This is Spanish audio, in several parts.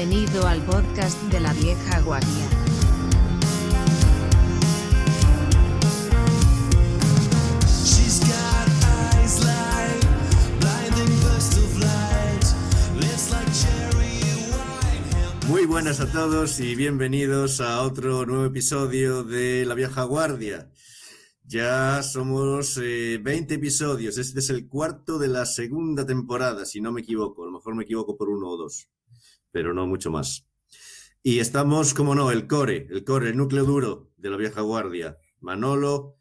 Bienvenido al podcast de la vieja guardia. Muy buenas a todos y bienvenidos a otro nuevo episodio de La Vieja Guardia. Ya somos 20 episodios, este es el cuarto de la segunda temporada, si no me equivoco, a lo mejor me equivoco por uno o dos, pero no mucho más. Y estamos, como no, el core, el núcleo duro de La Vieja Guardia. Manolo,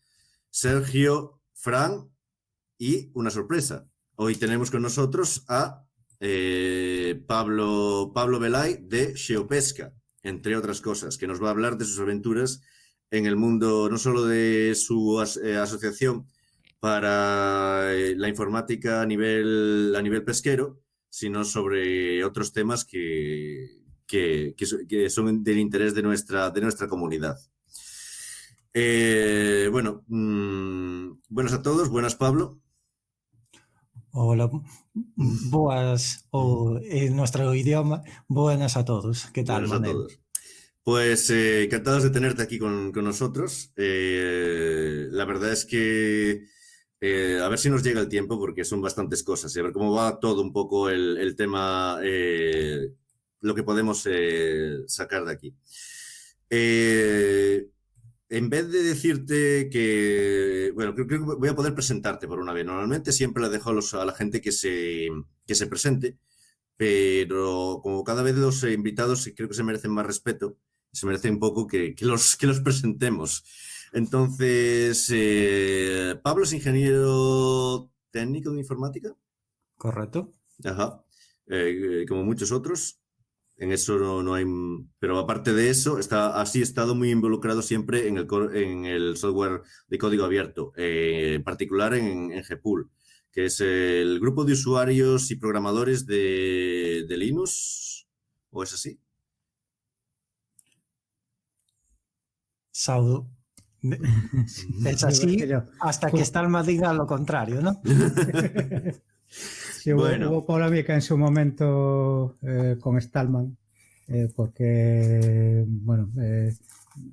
Sergio, Fran y una sorpresa. Hoy tenemos con nosotros a Pablo Belay de Xeopesca, entre otras cosas, que nos va a hablar de sus aventuras en el mundo, no solo de su asociación para la informática a nivel pesquero, sino sobre otros temas que son del interés de nuestra comunidad. Buenas a todos, buenas Pablo. Hola, boas, o en nuestro idioma, buenas a todos. ¿Qué tal, Buenas Manel? a todos. Pues encantados de tenerte aquí con nosotros. La verdad es que a ver si nos llega el tiempo, porque son bastantes cosas, y a ver cómo va todo un poco el tema, lo que podemos sacar de aquí. En vez de decirte que, bueno, creo que voy a poder presentarte por una vez. Normalmente siempre le dejo a la gente que se presente, pero como cada vez los invitados creo que se merecen más respeto, se merece un poco que los presentemos. Entonces, Pablo es ingeniero técnico de informática. Correcto. Ajá. Como muchos otros. En eso no hay... Pero aparte de eso, ha estado muy involucrado siempre en el software de código abierto, en particular en GPUL, que es el grupo de usuarios y programadores de Linux, ¿o es así? Saudo. Es así hasta que Stallman diga lo contrario, ¿no? Sí, hubo polémica en su momento con Stallman, porque, bueno,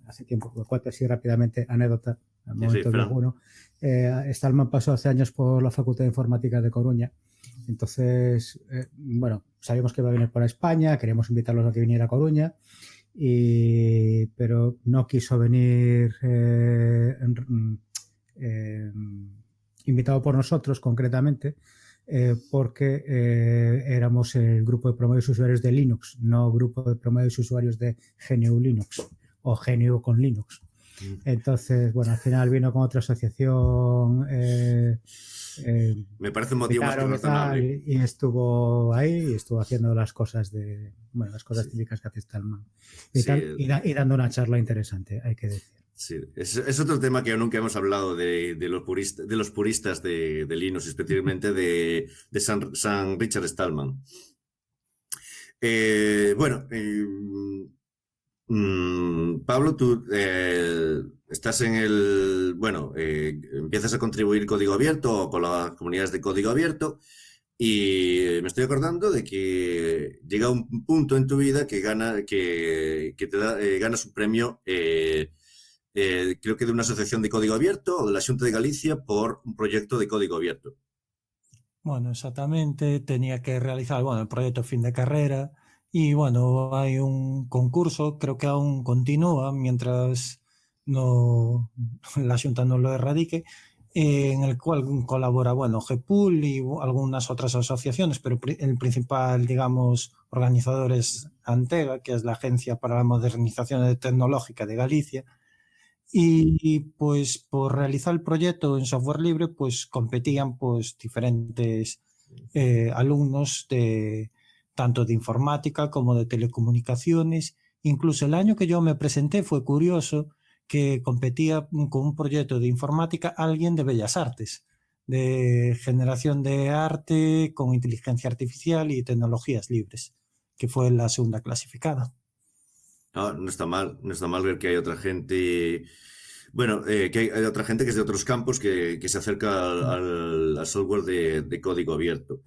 hace tiempo, lo cuento así rápidamente, anécdota, al momento de uno. Stallman pasó hace años por la Facultad de Informática de Coruña, entonces, bueno, sabíamos que iba a venir por España, queríamos invitarlos a que viniera a Coruña, pero no quiso venir invitado por nosotros concretamente, porque éramos el grupo de promedios usuarios de Linux, no grupo de promedios usuarios de GNU Linux o GNU con Linux. Entonces, bueno, al final vino con otra asociación. Me parece un motivo más que razonable. Y estuvo ahí y estuvo haciendo las cosas las cosas típicas que hace Stallman. Y dando una charla interesante, hay que decir. Sí, es otro tema que nunca hemos hablado de los puristas de Linux, especialmente de San Richard Stallman. Pablo, tú estás en empiezas a contribuir código abierto con las comunidades de código abierto, y me estoy acordando de que llega un punto en tu vida que ganas un premio, creo que de una asociación de código abierto o de la Xunta de Galicia por un proyecto de código abierto. Bueno, exactamente, tenía que realizar el proyecto fin de carrera y hay un concurso, creo que aún continúa mientras la Xunta no lo erradique, en el cual colabora GPUL y algunas otras asociaciones, pero el principal, digamos, organizador es Antega, que es la Agencia para la Modernización Tecnológica de Galicia. Y pues por realizar el proyecto en software libre, pues competían diferentes alumnos tanto de informática como de telecomunicaciones. Incluso el año que yo me presenté fue curioso, que competía con un proyecto de informática alguien de Bellas Artes, de generación de arte con inteligencia artificial y tecnologías libres, que fue la segunda clasificada. No está mal ver que hay otra gente, que hay otra gente que es de otros campos que se acerca al software de código abierto.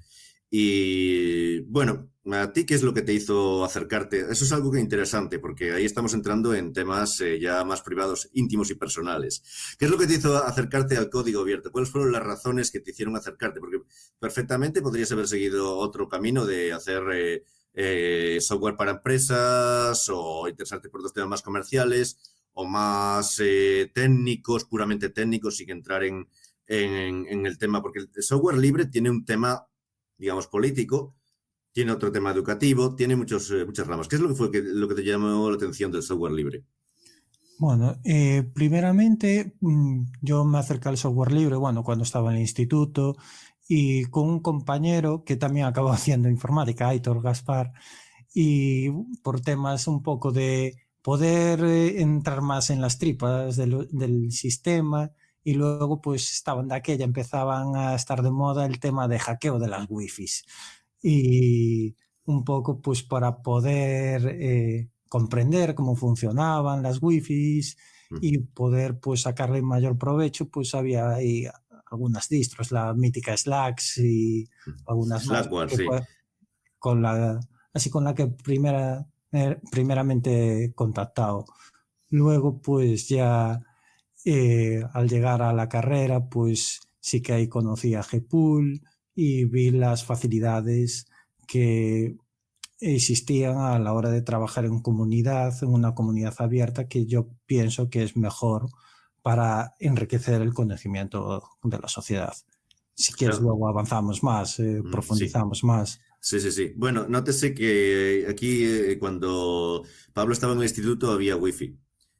Y bueno, ¿a ti qué es lo que te hizo acercarte? Eso es algo que interesante, porque ahí estamos entrando en temas ya más privados, íntimos y personales. ¿Qué es lo que te hizo acercarte al código abierto? ¿Cuáles fueron las razones que te hicieron acercarte? Porque perfectamente podrías haber seguido otro camino de hacer software para empresas o interesarte por dos temas más comerciales o más técnicos, puramente técnicos, sin entrar en el tema, porque el software libre tiene un tema, digamos, político, tiene otro tema educativo, tiene muchas ramas. ¿Qué es lo que fue lo que te llamó la atención del software libre? Bueno, primeramente yo me acerqué al software libre, bueno, cuando estaba en el instituto y con un compañero que también acabó haciendo informática, Aitor Gaspar, y por temas un poco de poder entrar más en las tripas del sistema, y luego pues estaban de aquella, empezaban a estar de moda el tema de hackeo de las wifis y un poco pues para poder comprender cómo funcionaban las wifis y poder pues sacarle mayor provecho, pues había ahí algunas distros, la mítica Slacks y algunas Slackware, más, sí. con la que primeramente he contactado. Luego pues ya al llegar a la carrera pues sí que ahí conocí a Gpool y vi las facilidades que existían a la hora de trabajar en comunidad, en una comunidad abierta, que yo pienso que es mejor para enriquecer el conocimiento de la sociedad. Si quieres, Claro. luego avanzamos más, profundizamos más. Sí. Bueno, nótese que aquí cuando Pablo estaba en el instituto había wifi.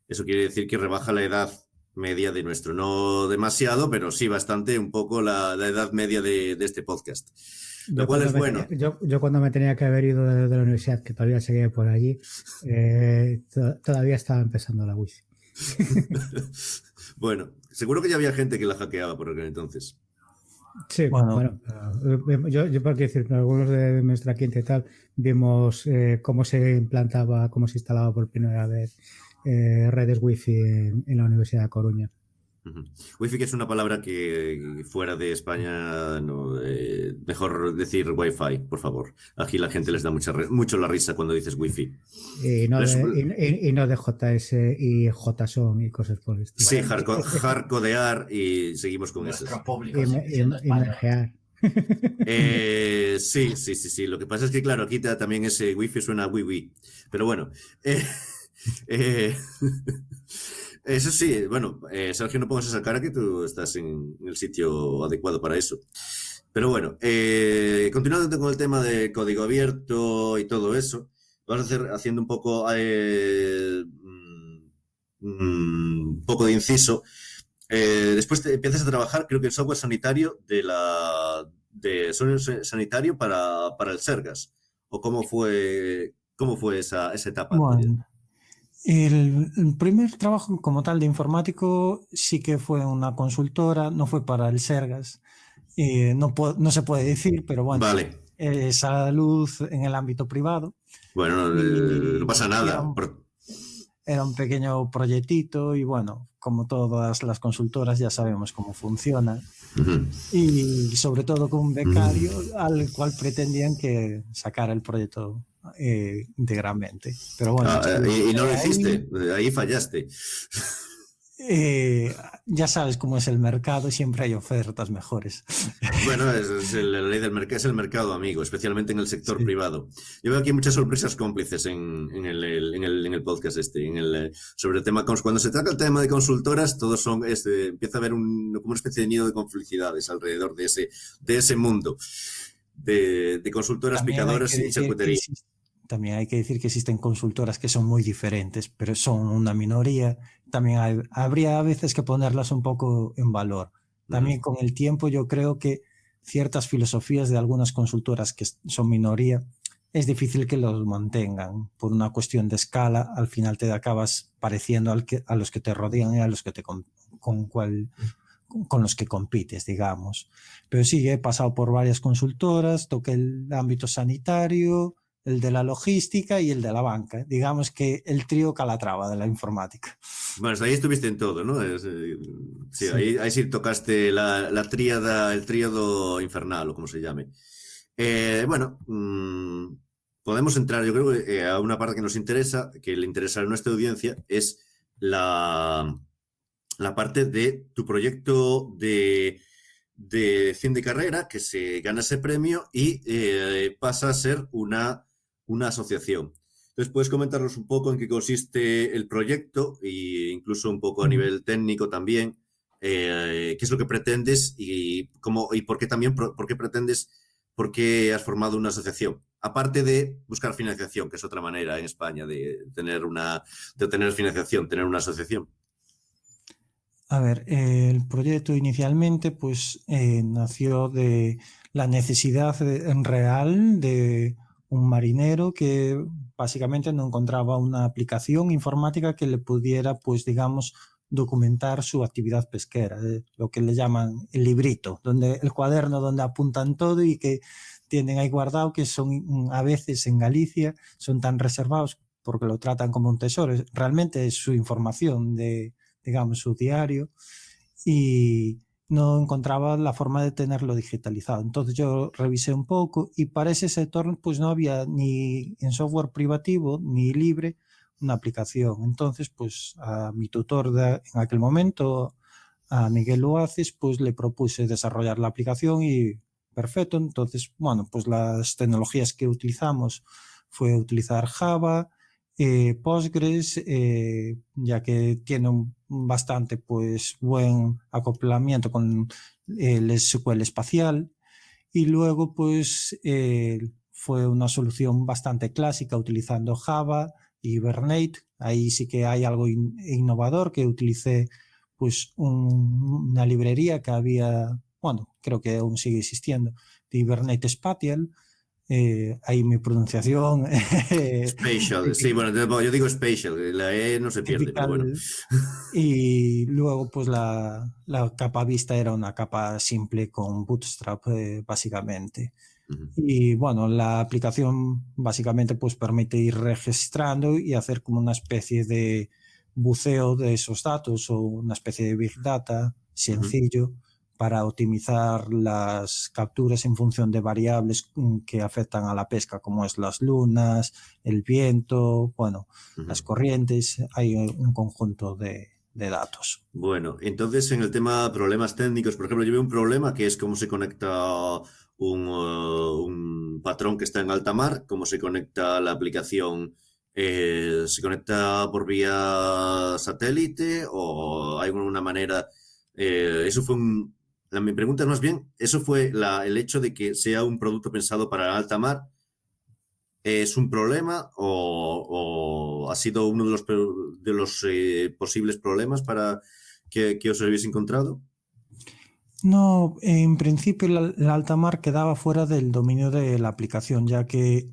Eso quiere decir que rebaja la edad media de nuestro, no demasiado, pero sí bastante, un poco la edad media de este podcast. Lo cual es bueno. Yo cuando me tenía que haber ido de la universidad, que todavía seguía por allí, todavía estaba empezando la wifi. Bueno, seguro que ya había gente que la hackeaba por aquel entonces. Sí, bueno yo por qué decir, algunos de nuestra quinta y tal, vimos cómo se implantaba, cómo se instalaba por primera vez redes wifi en la Universidad de Coruña. Wifi, que es una palabra que fuera de España, no, mejor decir wifi, por favor. Aquí la gente les da mucho la risa cuando dices wifi. Y no de JS y JSON y cosas por el estilo. Sí, hardcodear y seguimos con eso. Y mergear. Sí. Lo que pasa es que, claro, aquí también ese wifi suena a wiwi. Pero bueno. Eso sí, bueno, Sergio, no pongas esa cara que tú estás en el sitio adecuado para eso. Pero bueno, continuando con el tema de código abierto y todo eso, vamos a haciendo un poco de inciso. Después empiezas a trabajar, creo que en software sanitario sanitario para el Sergas. ¿O cómo fue esa etapa? Bueno, el primer trabajo como tal de informático sí que fue una consultora, no fue para el Sergas, no se puede decir, pero bueno, vale. Salud en el ámbito privado. Bueno, no pasa nada. Era un pequeño proyectito y bueno, como todas las consultoras ya sabemos cómo funciona. Y sobre todo con un becario al cual pretendían que sacara el proyecto íntegramente. Pero bueno, y no lo hiciste, ahí fallaste. Ya sabes cómo es el mercado, siempre hay ofertas mejores. Bueno, es la ley del mercado, es el mercado, amigo, especialmente en el sector privado. Yo veo aquí muchas sorpresas cómplices en el podcast sobre el tema. Cuando se trata el tema de consultoras, todos son empieza a haber como una especie de nido de complicidades alrededor de ese mundo de consultoras, picadoras y charcutería. También hay que decir que existen consultoras que son muy diferentes, pero son una minoría. También habría a veces que ponerlas un poco en valor. También con el tiempo yo creo que ciertas filosofías de algunas consultoras que son minoría es difícil que los mantengan. Por una cuestión de escala, al final te acabas pareciendo a los que te rodean y a los que con los que compites, digamos. Pero sí, he pasado por varias consultoras, toqué el ámbito sanitario, el de la logística y el de la banca. Digamos que el trío Calatrava de la informática. Bueno, ahí estuviste en todo, ¿no? Sí. Ahí sí tocaste la tríada, el tríodo infernal, o como se llame. Bueno, podemos entrar, yo creo, a una parte que nos interesa, que le interesará a nuestra audiencia, es la parte de tu proyecto de fin de carrera, que se gana ese premio y pasa a ser una asociación. Entonces, ¿puedes comentarnos un poco en qué consiste el proyecto e incluso un poco a nivel técnico también? ¿Qué es lo que pretendes y por qué también, por qué pretendes, por qué has formado una asociación? Aparte de buscar financiación, que es otra manera en España de obtener financiación, tener una asociación. A ver, el proyecto inicialmente pues nació de la necesidad real de un marinero que básicamente no encontraba una aplicación informática que le pudiera, pues digamos, documentar su actividad pesquera, lo que le llaman el librito, el cuaderno donde apuntan todo y que tienen ahí guardado, que son a veces en Galicia son tan reservados porque lo tratan como un tesoro. Realmente es su información digamos, su diario, y no encontraba la forma de tenerlo digitalizado. Entonces yo revisé un poco y para ese sector pues no había ni en software privativo ni libre una aplicación. Entonces pues a mi tutor en aquel momento, a Miguel Luaces, pues le propuse desarrollar la aplicación y perfecto. Entonces, bueno, pues las tecnologías que utilizamos fue utilizar Java, Postgres, ya que tiene un bastante pues buen acoplamiento con el SQL espacial, y luego pues fue una solución bastante clásica utilizando Java y Hibernate. Ahí sí que hay algo innovador, que utilicé pues una librería que había, bueno, creo que aún sigue existiendo, de Hibernate Spatial. Ahí mi pronunciación Spatial, sí, bueno, yo digo spatial, la E no se pierde, pero bueno. Y luego pues la capa vista era una capa simple con Bootstrap, básicamente. Y bueno, la aplicación básicamente pues permite ir registrando y hacer como una especie de buceo de esos datos, o una especie de Big Data sencillo para optimizar las capturas en función de variables que afectan a la pesca, como es las lunas, el viento, bueno, las corrientes. Hay un conjunto de datos. Bueno, entonces en el tema problemas técnicos, por ejemplo, yo veo un problema que es cómo se conecta un patrón que está en alta mar, cómo se conecta la aplicación, se conecta por vía satélite o hay alguna manera. Eso fue mi pregunta es más bien, ¿eso fue el hecho de que sea un producto pensado para alta mar? ¿Es un problema o ha sido uno de los posibles problemas para que os habéis encontrado? No, en principio la alta mar quedaba fuera del dominio de la aplicación, ya que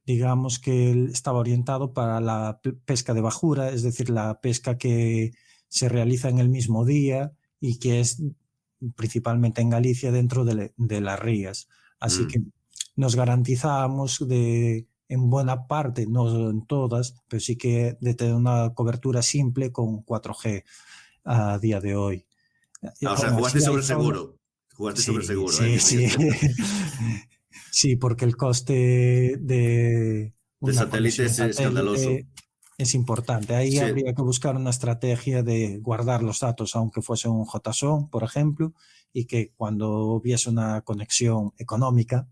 digamos que estaba orientado para la pesca de bajura, es decir, la pesca que se realiza en el mismo día y que es principalmente en Galicia dentro de las rías. Así que nos garantizábamos en buena parte, no en todas, pero sí que de tener una cobertura simple con 4G a día de hoy. O sea, jugaste sobre seguro. Jugaste sobre seguro. Sí. Sí, porque el coste de satélite es escandaloso. Es importante. Ahí habría que buscar una estrategia de guardar los datos, aunque fuese un JSON, por ejemplo, y que cuando hubiese una conexión económica,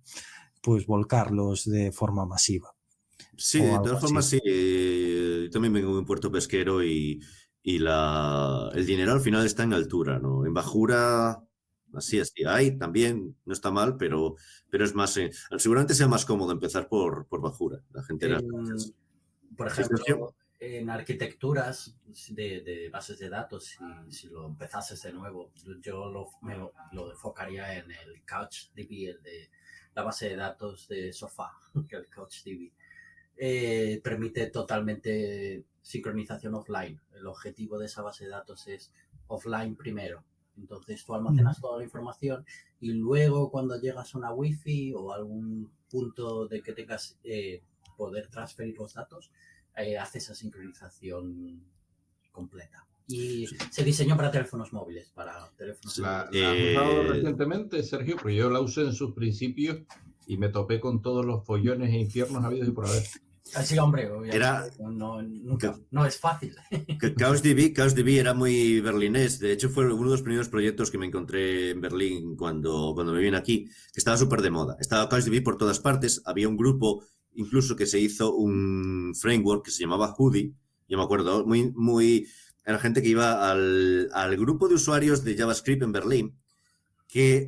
pues volcarlos de forma masiva. Sí, de todas formas, sí. Yo también vengo de un puerto pesquero y el dinero al final está en altura, ¿no? En bajura, así hay también, no está mal, pero es más, seguramente sea más cómodo empezar por bajura. La gente por ejemplo, en arquitecturas de bases de datos, si lo empezases de nuevo, yo lo enfocaría en el CouchDB, el de la base de datos de sofá, que el CouchDB. Permite totalmente sincronización offline. El objetivo de esa base de datos es offline primero. Entonces tú almacenas toda la información y luego cuando llegas a una wifi o algún punto de que tengas poder transferir los datos, hace esa sincronización completa. Y se diseñó para teléfonos móviles, ¿La has usado recientemente, Sergio? Porque yo la usé en sus principios y me topé con todos los follones e infiernos habidos y por haber. Así, hombre, nunca, no es fácil. CouchDB era muy berlinés. De hecho, fue uno de los primeros proyectos que me encontré en Berlín cuando me vine aquí, que estaba súper de moda. Estaba CouchDB por todas partes. Había un grupo, incluso, que se hizo un framework que se llamaba Hoodie. Yo me acuerdo, era gente que iba al grupo de usuarios de JavaScript en Berlín,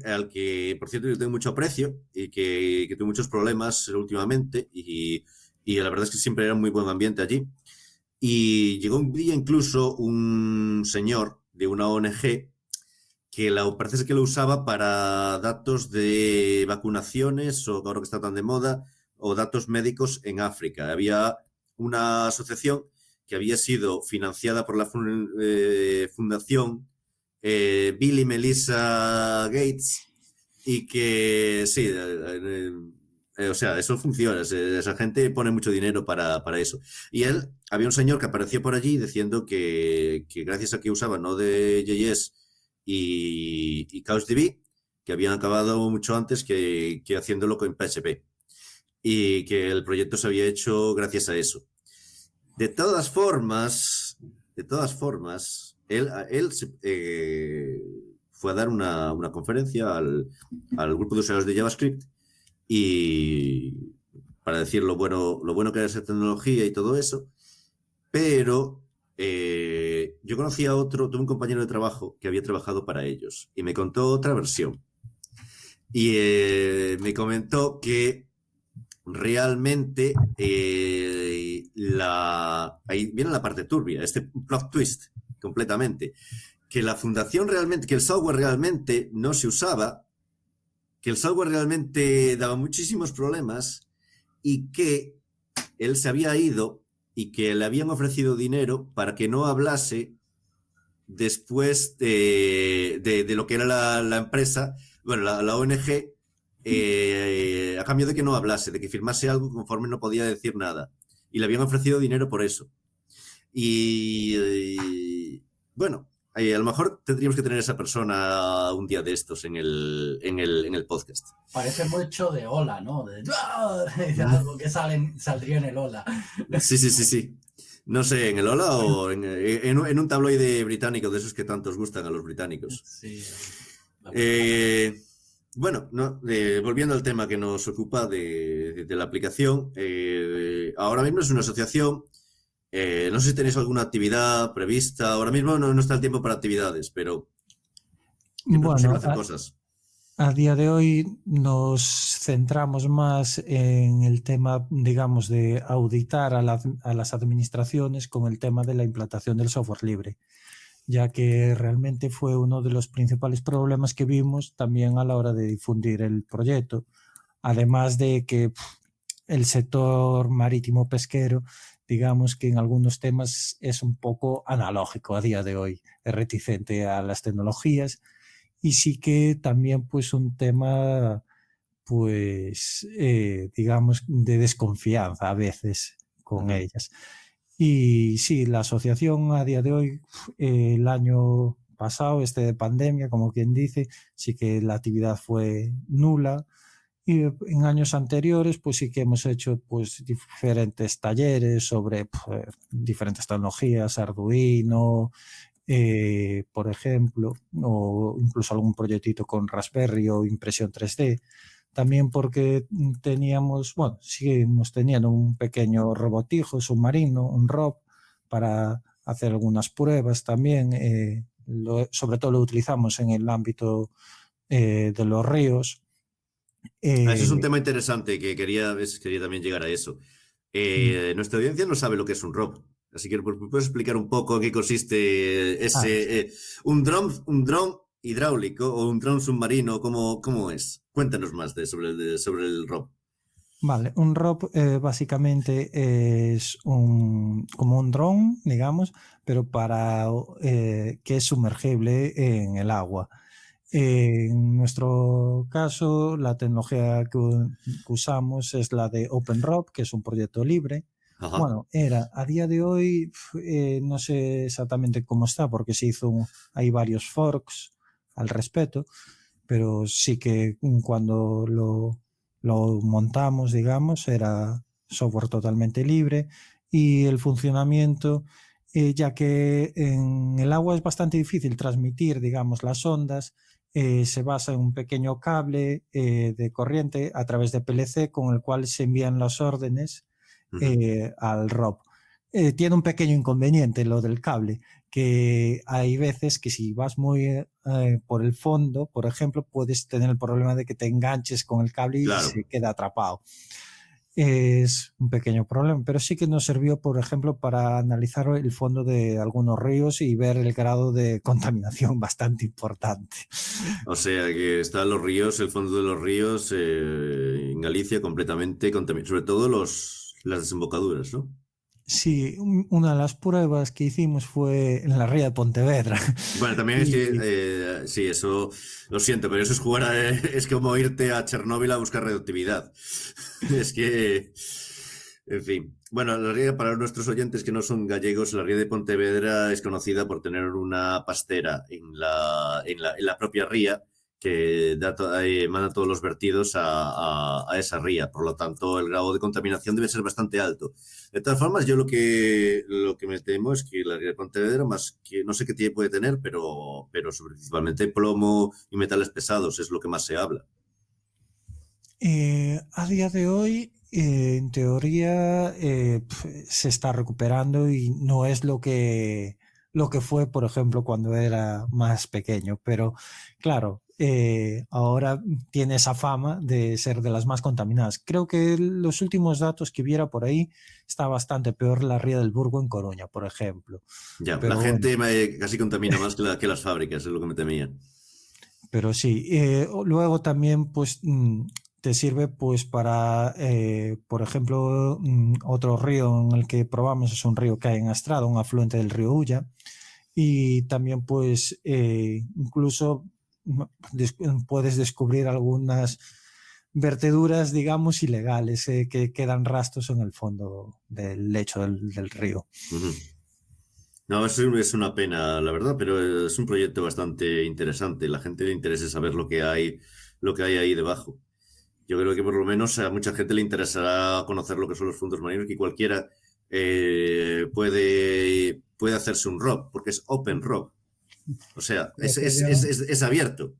al que, por cierto, yo tengo mucho aprecio y que tuve muchos problemas últimamente y la verdad es que siempre era un muy buen ambiente allí. Y llegó un día incluso un señor de una ONG que parece que lo usaba para datos de vacunaciones, o ahora que está tan de moda, o datos médicos en África. Había una asociación que había sido financiada por la fundación Bill y Melissa Gates y que sí, o sea, eso funciona, esa gente pone mucho dinero para eso. Y había un señor que apareció por allí diciendo que gracias a que usaba Node.js y CouchDB, que habían acabado mucho antes que haciéndolo con PHP y que el proyecto se había hecho gracias a eso. De todas formas, él fue a dar una conferencia al grupo de usuarios de JavaScript y para decir lo bueno que era esa tecnología y todo eso, pero yo conocí tuve un compañero de trabajo que había trabajado para ellos y me contó otra versión y me comentó que realmente ahí viene la parte turbia, este plot twist completamente, que la fundación realmente, que el software realmente no se usaba, que el software realmente daba muchísimos problemas y que él se había ido y que le habían ofrecido dinero para que no hablase después de lo que era la empresa, bueno, la ONG, a cambio de que no hablase, de que firmase algo conforme no podía decir nada. Y le habían ofrecido dinero por eso. Y bueno, a lo mejor tendríamos que tener a esa persona un día de estos en el podcast. Parece mucho de Hola, ¿no? De algo que saldría en el Hola. Sí. No sé, en el Hola o en un tabloide británico de esos que tantos gustan a los británicos. Sí. Bueno, volviendo al tema que nos ocupa de la aplicación, ahora mismo es una asociación. No sé si tenéis alguna actividad prevista. Ahora mismo no está el tiempo para actividades, pero siempre es posible hacer cosas. A día de hoy nos centramos más en el tema, digamos, de auditar a las administraciones con el tema de la implantación del software libre, ya que realmente fue uno de los principales problemas que vimos también a la hora de difundir el proyecto, además de que el sector marítimo pesquero, digamos que en algunos temas es un poco analógico a día de hoy, es reticente a las tecnologías y sí que también pues un tema pues digamos de desconfianza a veces con ellas. Y sí, la asociación a día de hoy, el año pasado, de pandemia, como quien dice, sí que la actividad fue nula. Y en años anteriores, pues sí que hemos hecho pues diferentes talleres sobre diferentes tecnologías, Arduino, por ejemplo, o incluso algún proyectito con Raspberry o impresión 3D. También porque seguimos teniendo un pequeño robotijo submarino, un ROV, para hacer algunas pruebas también. Sobre todo lo utilizamos en el ámbito de los ríos. Eso es un tema interesante que quería también llegar a eso. Nuestra audiencia no sabe lo que es un ROV, así que ¿puedes explicar un poco en qué consiste un dron hidráulico o un dron submarino? ¿Cómo es? Cuéntanos más sobre el ROV. Vale, un ROV básicamente es como un dron, digamos, pero que es sumergible en el agua. En nuestro caso, la tecnología que usamos es la de OpenROV, que es un proyecto libre. Ajá. Bueno, a día de hoy, no sé exactamente cómo está, porque hay varios forks al respecto, pero sí que cuando lo montamos, digamos, era software totalmente libre y el funcionamiento, ya que en el agua es bastante difícil transmitir, digamos, las ondas, se basa en un pequeño cable de corriente a través de PLC con el cual se envían las órdenes al ROP. Tiene un pequeño inconveniente lo del cable, que hay veces que si vas muy por el fondo, por ejemplo, puedes tener el problema de que te enganches con el cable y Claro. se queda atrapado. Es un pequeño problema, pero sí que nos sirvió, por ejemplo, para analizar el fondo de algunos ríos y ver el grado de contaminación bastante importante. O sea que están los ríos, el fondo de los ríos en Galicia completamente contaminado, sobre todo las desembocaduras, ¿no? Sí, una de las pruebas que hicimos fue en la ría de Pontevedra. Bueno, también es que, sí, eso, lo siento, pero eso es jugar es como irte a Chernóbil a buscar radioactividad. Es que, en fin. Bueno, la ría, para nuestros oyentes que no son gallegos, la ría de Pontevedra es conocida por tener una pastera en la propia ría que manda todos los vertidos a esa ría. Por lo tanto, el grado de contaminación debe ser bastante alto. De todas formas, yo lo que me temo es que la ría de Pontevedra, más que no sé qué tiempo puede tener, pero principalmente plomo y metales pesados es lo que más se habla. A día de hoy, en teoría, se está recuperando y no es lo que fue, por ejemplo, cuando era más pequeño. Pero, claro, ahora tiene esa fama de ser de las más contaminadas. Creo que los últimos datos que viera por ahí está bastante peor la ría del Burgo en Coruña, por ejemplo. Ya, Pero la bueno, gente casi contamina más que las fábricas, es lo que me temía. pero sí, luego también pues te sirve pues para, por ejemplo, otro río en el que probamos es un río que hay en Astrada, un afluente del río Ulla, y también pues incluso puedes descubrir algunas verteduras, digamos, ilegales que quedan rastros en el fondo del lecho del río. Uh-huh. No, es una pena, la verdad, pero es un proyecto bastante interesante. La gente le interesa saber lo que hay ahí debajo. Yo creo que por lo menos a mucha gente le interesará conocer lo que son los fondos marinos, que cualquiera puede hacerse un ROP, porque es open ROP. O sea, es abierto.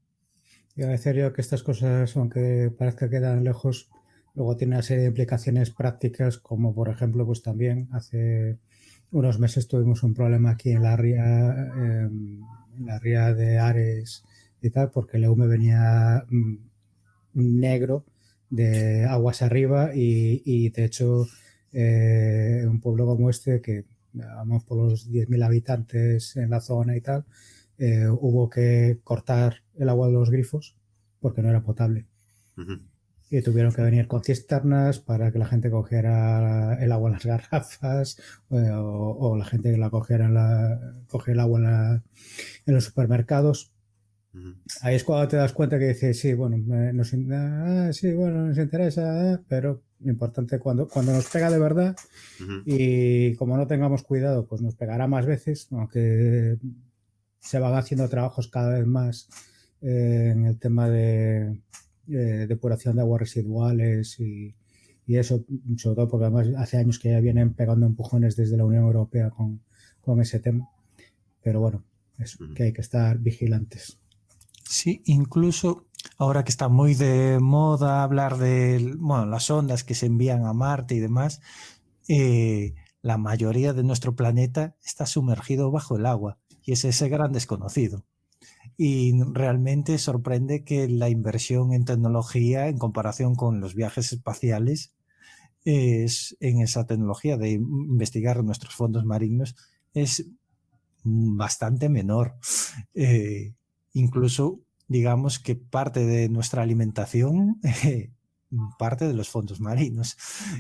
Iba a decir yo que estas cosas, aunque parezca que quedan lejos, luego tienen una serie de implicaciones prácticas, como por ejemplo, pues también hace unos meses tuvimos un problema aquí en la ría de Ares y tal, porque el EUME venía negro de aguas arriba y de hecho un pueblo como este, que vamos por los 10.000 habitantes en la zona y tal, hubo que cortar el agua de los grifos porque no era potable. Uh-huh. Y tuvieron que venir con cisternas para que la gente cogiera el agua en las garrafas o la gente que la cogiera el agua en los supermercados. Uh-huh. Ahí es cuando te das cuenta que dices, sí, bueno, nos interesa, pero lo importante cuando nos pega de verdad, uh-huh, y como no tengamos cuidado, pues nos pegará más veces, aunque se van haciendo trabajos cada vez más en el tema de depuración de aguas residuales y eso, sobre todo porque además hace años que ya vienen pegando empujones desde la Unión Europea con ese tema, pero bueno, eso, que hay que estar vigilantes. Sí, incluso ahora que está muy de moda hablar de las ondas que se envían a Marte y demás, la mayoría de nuestro planeta está sumergido bajo el agua y es ese gran desconocido. Y realmente sorprende que la inversión en tecnología en comparación con los viajes espaciales en esa tecnología de investigar nuestros fondos marinos es bastante menor. Incluso digamos que parte de nuestra alimentación parte de los fondos marinos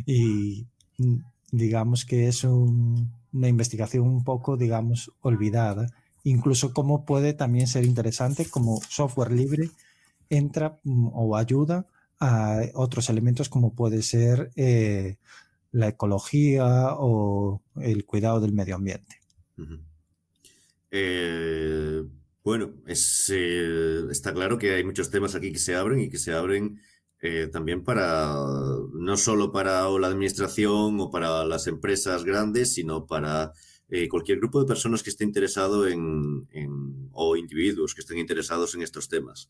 y digamos que es una investigación un poco, digamos, olvidada. Incluso cómo puede también ser interesante como software libre entra o ayuda a otros elementos como puede ser la ecología o el cuidado del medio ambiente. Uh-huh. Bueno, está claro que hay muchos temas aquí que se abren y que se abren también para, no solo para la administración o para las empresas grandes, sino para cualquier grupo de personas que esté interesado o individuos que estén interesados en estos temas.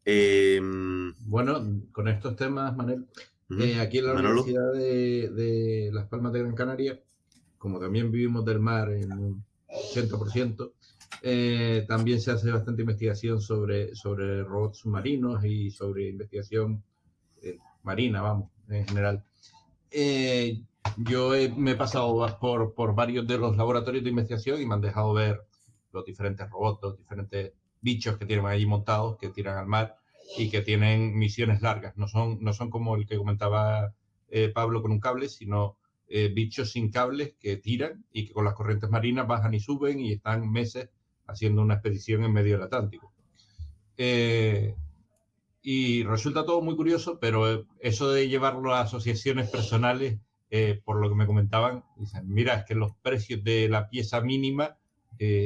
Bueno, con estos temas, Manel, aquí en la Manolo. Universidad de Las Palmas de Gran Canaria, como también vivimos del mar en un 80%, también se hace bastante investigación sobre robots submarinos y sobre investigación marina, vamos, en general. Yo me he pasado por varios de los laboratorios de investigación y me han dejado ver los diferentes robots, los diferentes bichos que tienen allí montados, que tiran al mar y que tienen misiones largas. No son como el que comentaba Pablo con un cable, sino bichos sin cables que tiran y que con las corrientes marinas bajan y suben y están meses haciendo una expedición en medio del Atlántico. Y resulta todo muy curioso, pero eso de llevarlo a asociaciones personales, por lo que me comentaban, dicen, mira, es que los precios de la pieza mínima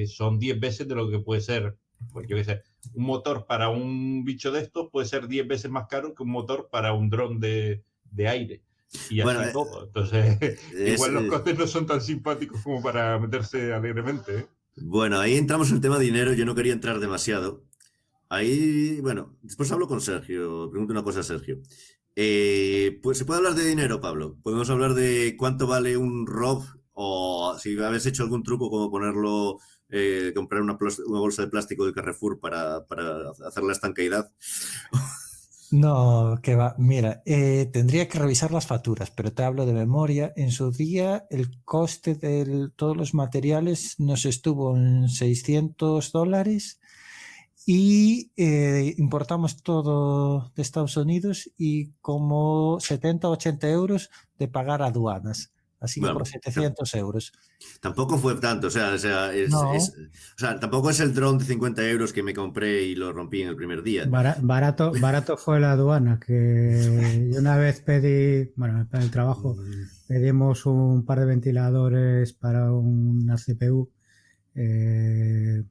son 10 veces de lo que puede ser, pues yo qué sé, un motor para un bicho de estos puede ser 10 veces más caro que un motor para un dron de aire. Y así todo. Entonces, igual los costes no son tan simpáticos como para meterse alegremente. Bueno, ahí entramos en el tema de dinero. Yo no quería entrar demasiado. Ahí, bueno, después hablo con Sergio. Pregunto una cosa a Sergio. Pues se puede hablar de dinero, Pablo. Podemos hablar de cuánto vale un ROV o si habéis hecho algún truco como ponerlo, comprar una bolsa de plástico de Carrefour para hacer la estanqueidad. No, que va. Mira, tendría que revisar las facturas, pero te hablo de memoria. En su día, el coste de todos los materiales nos estuvo en $600 y importamos todo de Estados Unidos y como 70 o 80 euros de pagar aduanas. Así que por 700 euros. Tampoco fue tanto, o sea, tampoco es el dron de 50 euros que me compré y lo rompí en el primer día. Barato fue la aduana, que yo una vez pedí, bueno, en el trabajo, pedimos un par de ventiladores para una CPU que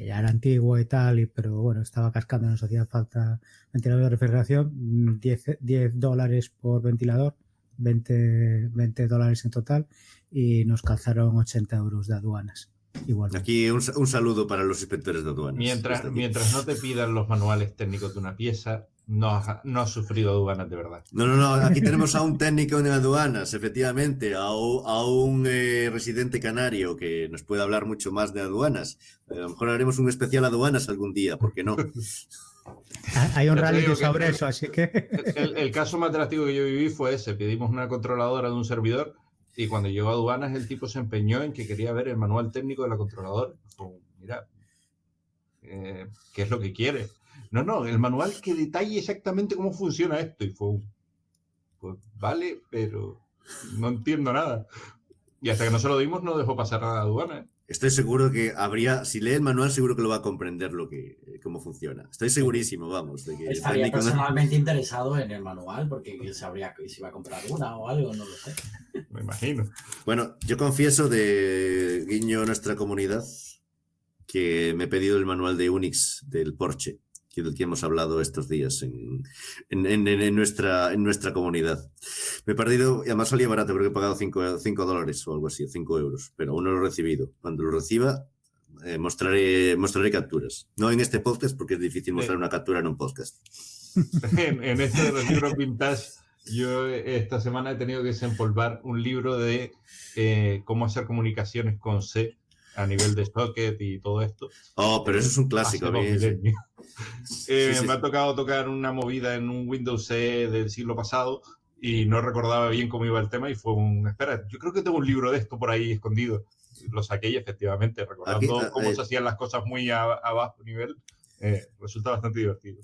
ya era antiguo y tal, pero bueno, estaba cascando, nos hacía falta ventilador de refrigeración, $10 por ventilador. $20 en total y nos calzaron 80 euros de aduanas. Igualmente. Aquí un saludo para los inspectores de aduanas. Mientras no te pidan los manuales técnicos de una pieza, no has sufrido aduanas de verdad. No, aquí tenemos a un técnico en aduanas, efectivamente, a un residente canario que nos puede hablar mucho más de aduanas. A lo mejor haremos un especial aduanas algún día, ¿por qué no? Hay un reality sobre eso, así que... El caso más drástico que yo viví fue ese. Pedimos una controladora de un servidor y cuando llegó a aduanas el tipo se empeñó en que quería ver el manual técnico de la controladora. Como, mira, ¿qué es lo que quiere? No, el manual que detalle exactamente cómo funciona esto. Y fue pues vale, pero no entiendo nada. Y hasta que no se lo dimos no dejó pasar a la aduana. Estoy seguro que si lee el manual, seguro que lo va a comprender cómo funciona. Estoy segurísimo, vamos. De que estaría personalmente interesado en el manual porque sabría que si va a comprar una o algo, no lo sé. Me imagino. Bueno, yo confieso de guiño a nuestra comunidad que me he pedido el manual de Unix del Porsche, del que hemos hablado estos días en nuestra comunidad. Me he perdido, y además salía barato, creo que he pagado $5 o algo así, 5 euros, pero aún no lo he recibido. Cuando lo reciba, mostraré capturas. No en este podcast, porque es difícil mostrar una captura en un podcast. En esto de los libros vintage, yo esta semana he tenido que desempolvar un libro de cómo hacer comunicaciones con C a nivel de socket y todo esto. Oh, pero eso es un clásico. Me ha tocado tocar una movida en un Windows C del siglo pasado y no recordaba bien cómo iba el tema y fue espera, yo creo que tengo un libro de esto por ahí escondido. Lo saqué y efectivamente, recordando cómo se hacían las cosas muy a bajo nivel, resulta bastante divertido.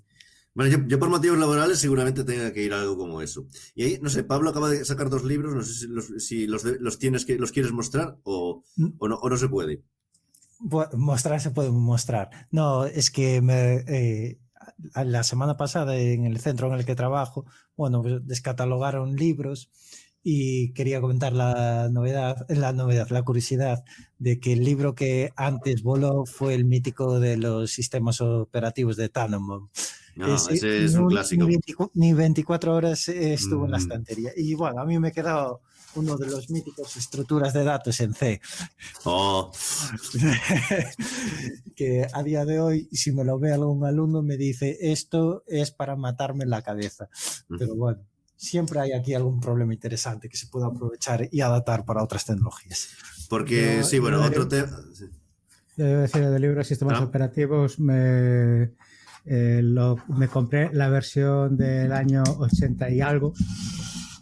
Bueno, yo por motivos laborales seguramente tenga que ir a algo como eso. Y ahí, no sé, Pablo acaba de sacar 2 libros, no sé si los quieres mostrar o no se puede. Mostrar se puede mostrar. No, es que la semana pasada en el centro en el que trabajo, bueno, pues descatalogaron libros y quería comentar la curiosidad de que el libro que antes voló fue el mítico de los sistemas operativos de Tannenbaum. No, ese es un clásico. Ni 24 horas estuvo en la estantería. Y bueno, a mí me quedó uno de los míticos estructuras de datos en C. Oh. Que a día de hoy, si me lo ve algún alumno, me dice, esto es para matarme en la cabeza. Pero bueno, siempre hay aquí algún problema interesante que se pueda aprovechar y adaptar para otras tecnologías. Porque, sí, bueno, otro tema... Yo debo decir, del libro de sistemas operativos me compré la versión del año 80 y algo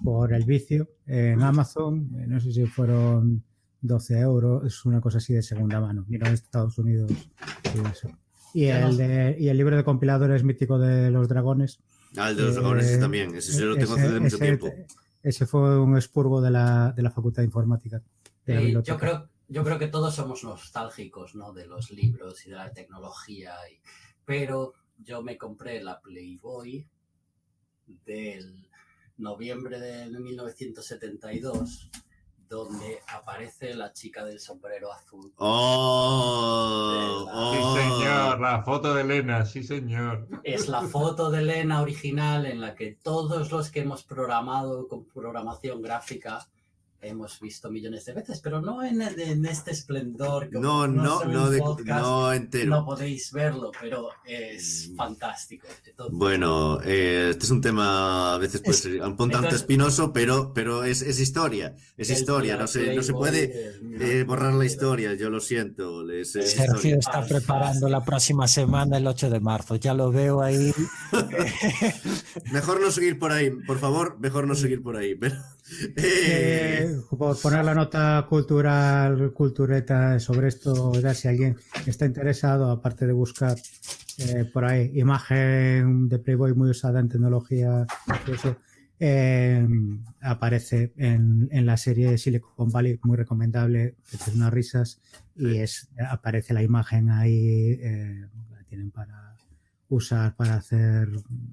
por el vicio en Amazon. No sé si fueron 12 euros, es una cosa así de segunda mano. Mira, en Estados Unidos y eso. Y el libro de compiladores mítico de los dragones. El de los dragones ese también, ese lo tengo hace mucho tiempo. Ese fue un expurgo de la Facultad de Informática. Yo creo que todos somos nostálgicos, ¿no? De los libros y de la tecnología, pero yo me compré la Playboy del noviembre de 1972, donde aparece la chica del sombrero azul. Sí, señor, la foto de Elena, sí, señor. Es la foto de Elena original en la que todos los que hemos programado con programación gráfica hemos visto millones de veces, pero no en este esplendor. No entero. No podéis verlo, pero es fantástico. Entonces, bueno, este es un tema a veces puede ser un tanto espinoso, pero es historia. Es historia, no se puede borrar la historia, yo lo siento. Sergio está preparando la próxima semana, el 8 de marzo, ya lo veo ahí. Mejor no seguir por ahí, por favor, mejor no seguir por ahí. Pero, por poner la nota cultureta sobre esto, si alguien está interesado, aparte de buscar por ahí imagen de Playboy muy usada en tecnología, eso, aparece en la serie Silicon Valley, muy recomendable, que tiene unas risas, y aparece la imagen ahí, la tienen para usar para hacer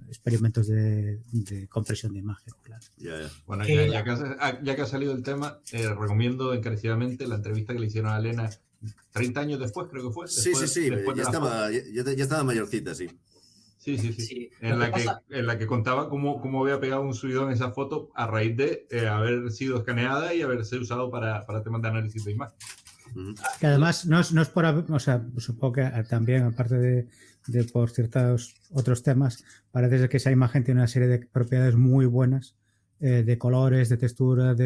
experimentos de compresión de imagen, claro. Bueno, ya que ha salido el tema, recomiendo encarecidamente la entrevista que le hicieron a Elena 30 años después, creo que fue. Sí, ya estaba mayorcita, sí. Sí. En la que contaba cómo había pegado un subidón esa foto a raíz de haber sido escaneada y haberse usado para temas de análisis de imagen. Que además no es por, o sea, supongo que también, aparte de por ciertos otros temas, parece que esa imagen tiene una serie de propiedades muy buenas, de colores, de textura,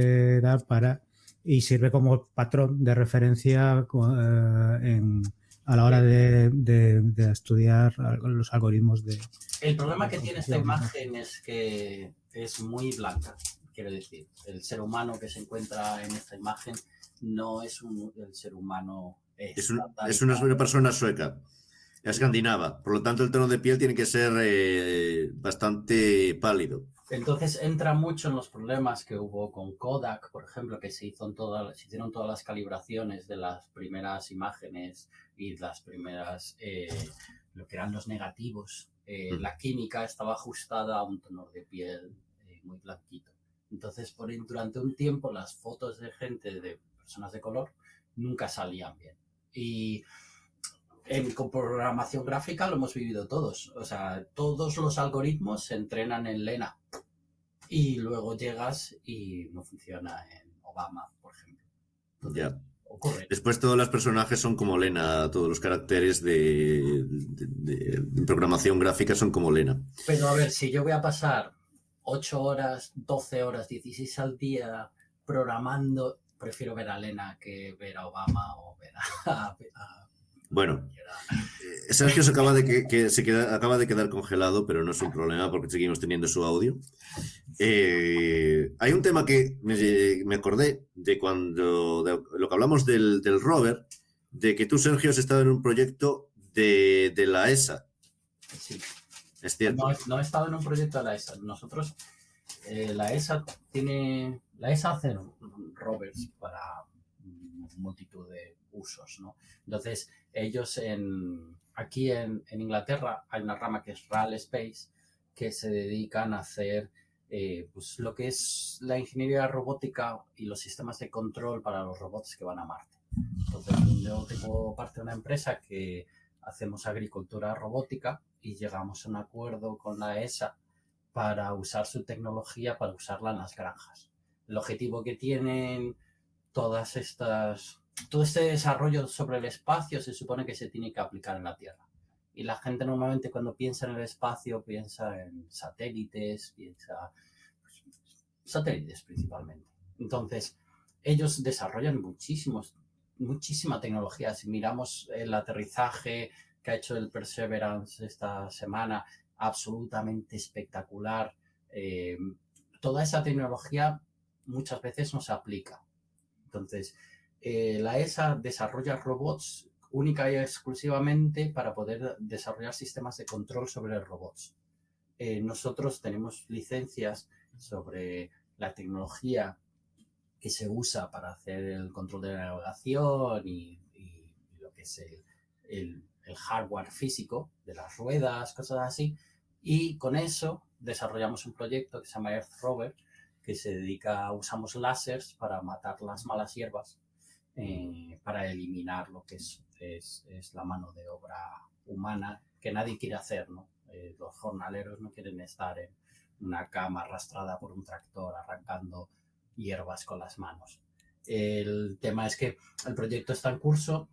y sirve como patrón de referencia a la hora de estudiar los algoritmos de... El problema que tiene esta imagen es que es muy blanca, quiero decir. El ser humano que se encuentra en esta imagen no es el ser humano... Es una persona sueca, escandinava. Por lo tanto, el tono de piel tiene que ser bastante pálido. Entonces entra mucho en los problemas que hubo con Kodak, por ejemplo, que se hicieron todas las calibraciones de las primeras imágenes y las primeras, lo que eran los negativos. La química estaba ajustada a un tono de piel muy blanquito. Entonces, durante un tiempo, las fotos de personas de color, nunca salían bien. Y con programación gráfica lo hemos vivido todos. O sea, todos los algoritmos se entrenan en Lena. Y luego llegas y no funciona en Obama, por ejemplo. Entonces, ocurre. Después todos los personajes son como Lena, todos los caracteres de programación gráfica son como Lena. Pero a ver, si yo voy a pasar 8 horas, 12 horas, 16 al día programando, prefiero ver a Lena que ver a Obama o ver a bueno, Sergio acaba de quedar congelado, pero no es un problema porque seguimos teniendo su audio. Hay un tema que me acordé de lo que hablamos del rover, de que tú, Sergio, has estado en un proyecto de la ESA. Sí. ¿Es cierto? No he estado en un proyecto de la ESA. Nosotros, la ESA hace rovers para multitud de usos, ¿no? Entonces, ellos aquí en Inglaterra hay una rama que es RAL Space, que se dedican a hacer pues lo que es la ingeniería robótica y los sistemas de control para los robots que van a Marte. Entonces, yo tengo parte de una empresa que hacemos agricultura robótica y llegamos a un acuerdo con la ESA para usar su tecnología, para usarla en las granjas. El objetivo que tienen todo este desarrollo sobre el espacio se supone que se tiene que aplicar en la Tierra. Y la gente normalmente cuando piensa en el espacio piensa en satélites, satélites principalmente. Entonces, ellos desarrollan muchísima tecnología. Si miramos el aterrizaje que ha hecho el Perseverance esta semana, absolutamente espectacular. Toda esa tecnología muchas veces no se aplica. Entonces, la ESA desarrolla robots única y exclusivamente para poder desarrollar sistemas de control sobre los robots. Nosotros tenemos licencias sobre la tecnología que se usa para hacer el control de la navegación y lo que es el hardware físico de las ruedas, cosas así. Y con eso desarrollamos un proyecto que se llama Earth Rover, que se dedica, usamos láseres para matar las malas hierbas, para eliminar lo que es la mano de obra humana que nadie quiere hacer, ¿no? Los jornaleros no quieren estar en una cama arrastrada por un tractor arrancando hierbas con las manos. El tema es que el proyecto está en curso,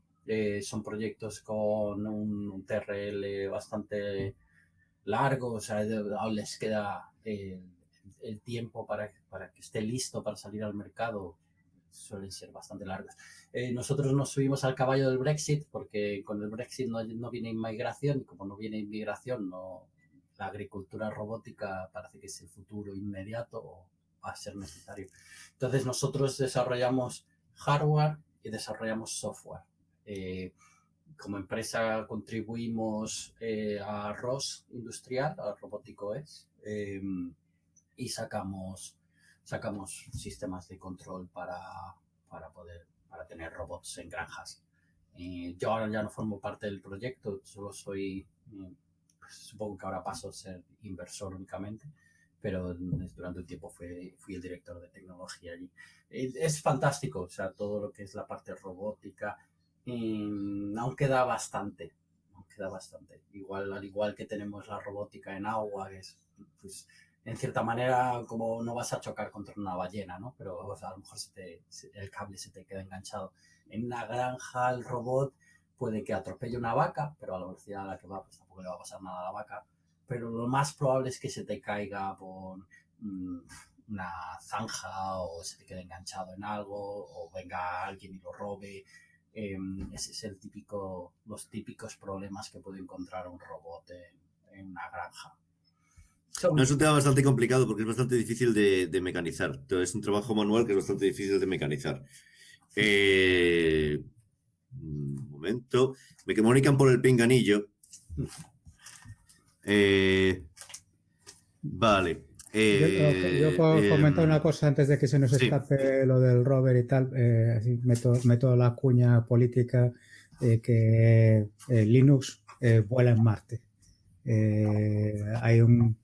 son proyectos con un TRL bastante largo, o sea, aún les queda el tiempo para que esté listo para salir al mercado, suelen ser bastante largos. Nosotros nos subimos al caballo del Brexit porque con el Brexit no viene inmigración, y como no viene inmigración, la agricultura robótica parece que es el futuro inmediato o va a ser necesario. Entonces nosotros desarrollamos hardware y desarrollamos software. Como empresa contribuimos a ROS Industrial, a Robótico OS, y sacamos sistemas de control para tener robots en granjas. Yo ahora ya no formo parte del proyecto, solo soy, pues, supongo que ahora paso a ser inversor únicamente, pero durante un tiempo fui el director de tecnología allí. Es fantástico, o sea, todo lo que es la parte robótica, aún queda bastante. Al igual que tenemos la robótica en agua, que es, pues, en cierta manera, como no vas a chocar contra una ballena, ¿no? Pero o sea, a lo mejor el cable se te queda enganchado. En una granja, el robot puede que atropelle una vaca, pero a la velocidad a la que va, pues tampoco le va a pasar nada a la vaca. Pero lo más probable es que se te caiga por una zanja o se te quede enganchado en algo o venga alguien y lo robe. Ese es los típicos problemas que puede encontrar un robot en una granja. No, es un tema bastante complicado porque es bastante difícil de mecanizar. Entonces, es un trabajo manual que es bastante difícil de mecanizar. Un momento. Me comunican por el pinganillo. Vale. Yo puedo comentar una cosa antes de que se nos escape lo del rover y tal. Así meto la cuña política que Linux vuela en Marte. Hay un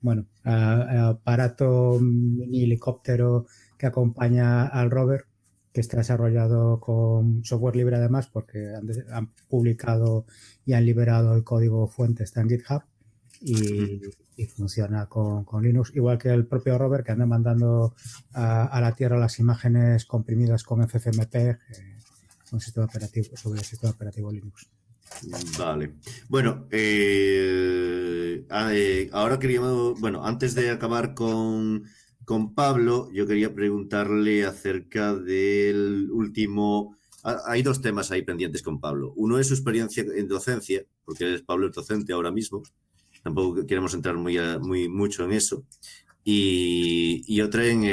aparato mini helicóptero que acompaña al rover, que está desarrollado con software libre además, porque han publicado y han liberado el código fuente, está en GitHub y funciona con Linux, igual que el propio rover, que anda mandando a la Tierra las imágenes comprimidas con FFmpeg sobre el sistema operativo Linux. Vale. Bueno, ahora queríamos, antes de acabar con Pablo, yo quería preguntarle acerca del último. Hay dos temas ahí pendientes con Pablo. Uno es su experiencia en docencia, porque Pablo es docente ahora mismo. Tampoco queremos entrar mucho en eso. Y otra en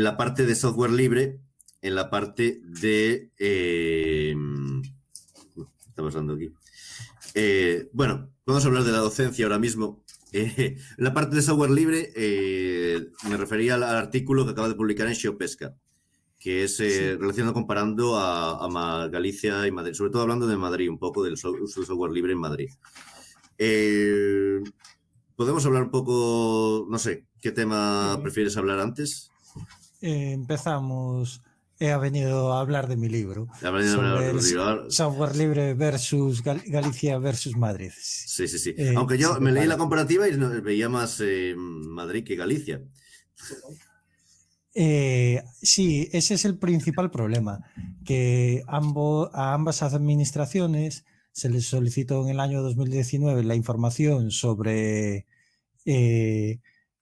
la parte de software libre, en la parte de... ¿qué está pasando aquí? Vamos a hablar de la docencia ahora mismo. En la parte de software libre, me refería al artículo que acaba de publicar en Xeopesca, que es relacionado comparando a Galicia y Madrid, sobre todo hablando de Madrid, un poco del uso de software libre en Madrid. ¿Podemos hablar un poco, no sé, qué tema prefieres hablar antes? Empezamos. he venido a hablar de mi libro. Ha venido a hablar de tu libro. Software libre versus Galicia versus Madrid. Sí. Aunque yo me leí la comparativa y veía más Madrid que Galicia. Sí, ese es el principal problema, que a ambas administraciones se les solicitó en el año 2019 la información sobre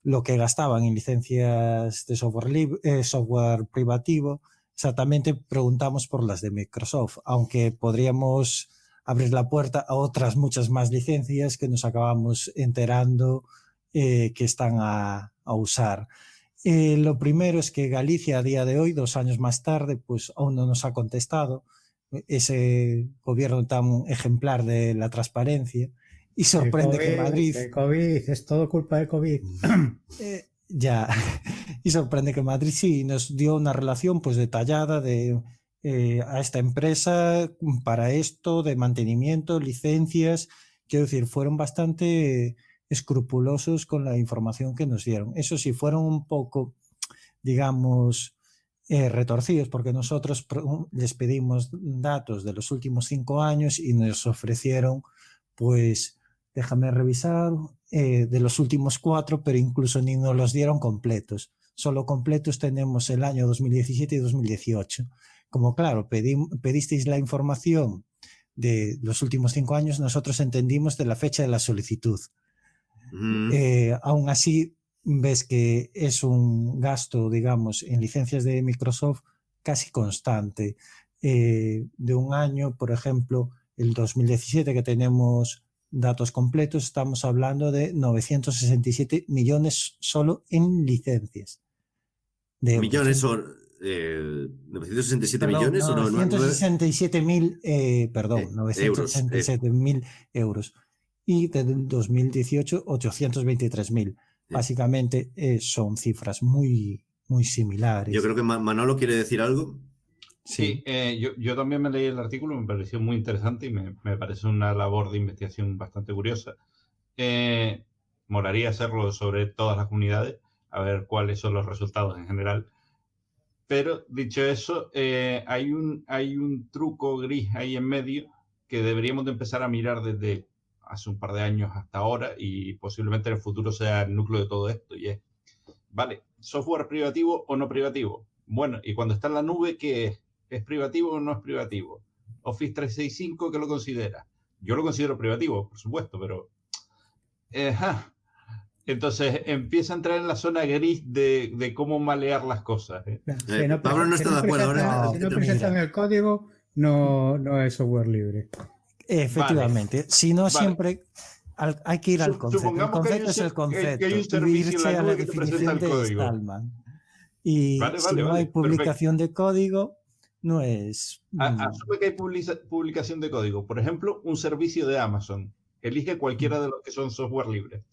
lo que gastaban en licencias de software privativo. Exactamente, preguntamos por las de Microsoft, aunque podríamos abrir la puerta a otras muchas más licencias que nos acabamos enterando que están a usar. Lo primero es que Galicia a día de hoy, 2 años más tarde, pues aún no nos ha contestado ese gobierno tan ejemplar de la transparencia, y sorprende que Madrid... El COVID, es todo culpa del COVID. Ya, y sorprende que Madrid sí nos dio una relación pues detallada de a esta empresa para esto, de mantenimiento, licencias, quiero decir, fueron bastante escrupulosos con la información que nos dieron. Eso sí, fueron un poco, digamos, retorcidos, porque nosotros les pedimos datos de los últimos 5 años y nos ofrecieron, pues, déjame revisar, de los últimos 4, pero incluso ni nos los dieron completos. Solo completos tenemos el año 2017 y 2018. Como claro, pedisteis la información de los últimos 5 años, nosotros entendimos de la fecha de la solicitud. Aún así, ves que es un gasto, digamos, en licencias de Microsoft casi constante. De un año, por ejemplo, el 2017, que tenemos datos completos, estamos hablando de 967 millones solo en licencias. ¿Millones o 967 perdón, millones? 967.000, perdón, 967.000 euros. Y del 2018, 823.000. Básicamente son cifras muy, muy similares. Yo creo que Manolo quiere decir algo. Sí, yo también me leí el artículo, me pareció muy interesante y me parece una labor de investigación bastante curiosa. Molaría hacerlo sobre todas las comunidades, a ver cuáles son los resultados en general. Pero, dicho eso, hay un truco gris ahí en medio que deberíamos de empezar a mirar desde hace un par de años hasta ahora, y posiblemente en el futuro sea el núcleo de todo esto, y es, vale, ¿software privativo o no privativo? Bueno, y cuando está en la nube, ¿qué es? ¿Es privativo o no es privativo? Office 365, ¿qué lo considera? Yo lo considero privativo, por supuesto, pero... Entonces empieza a entrar en la zona gris de cómo malear las cosas. Pablo no está de acuerdo ahora. Si no presentan el código, no es software libre. Efectivamente, vale. Si no siempre hay que ir al concepto. El concepto es el concepto. Y irse a la definición de Stallman. Y si no hay publicación de código, no es... Asume que hay publicación de código. Por ejemplo, un servicio de Amazon. Elige cualquiera de los que son software libre.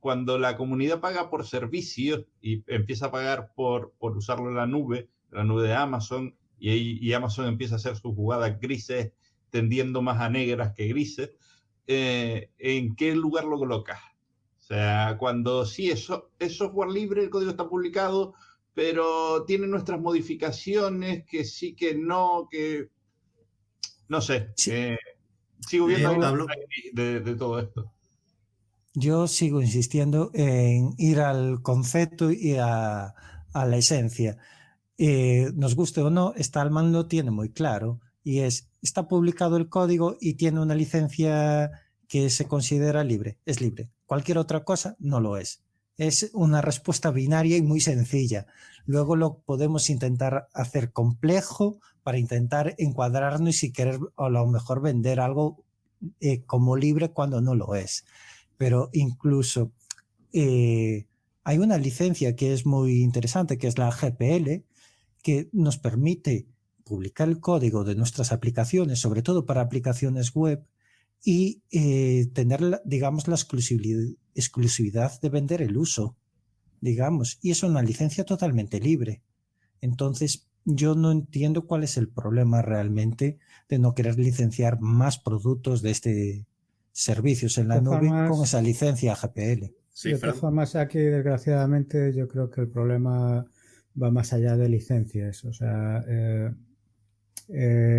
Cuando la comunidad paga por servicios y empieza a pagar por usarlo en la nube de Amazon, y Amazon empieza a hacer sus jugadas grises, tendiendo más a negras que grises, ¿en qué lugar lo colocas? O sea, cuando sí es software libre, el código está publicado, pero tiene nuestras modificaciones, que sí, que no, que... No sé. Sí. Sigo viendo de todo esto. Yo sigo insistiendo en ir al concepto y a la esencia. Nos guste o no, Stallman lo tiene muy claro, y está publicado el código y tiene una licencia que se considera libre. Es libre. Cualquier otra cosa no lo es. Es una respuesta binaria y muy sencilla. Luego lo podemos intentar hacer complejo para intentar encuadrarnos y querer a lo mejor vender algo como libre cuando no lo es. Pero incluso hay una licencia que es muy interesante, que es la GPL, que nos permite publicar el código de nuestras aplicaciones, sobre todo para aplicaciones web, y tener, digamos, la exclusividad de vender el uso, digamos, y es una licencia totalmente libre. Entonces, yo no entiendo cuál es el problema realmente de no querer licenciar más productos de este servicios en la nube con esa licencia GPL. Sí, de todas formas, aquí, desgraciadamente, yo creo que el problema va más allá de licencias. O sea,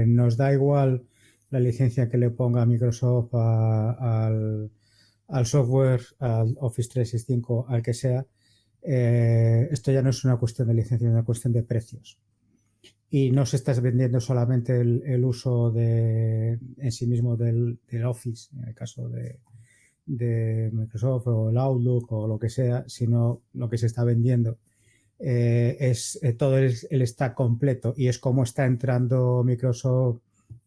nos da igual la licencia que le ponga Microsoft al software, al Office 365, al que sea. Esto ya no es una cuestión de licencia, es una cuestión de precios. Y no se está vendiendo solamente el uso en sí mismo del Office, en el caso de Microsoft o el Outlook o lo que sea, sino lo que se está vendiendo es todo el stack completo, y es como está entrando Microsoft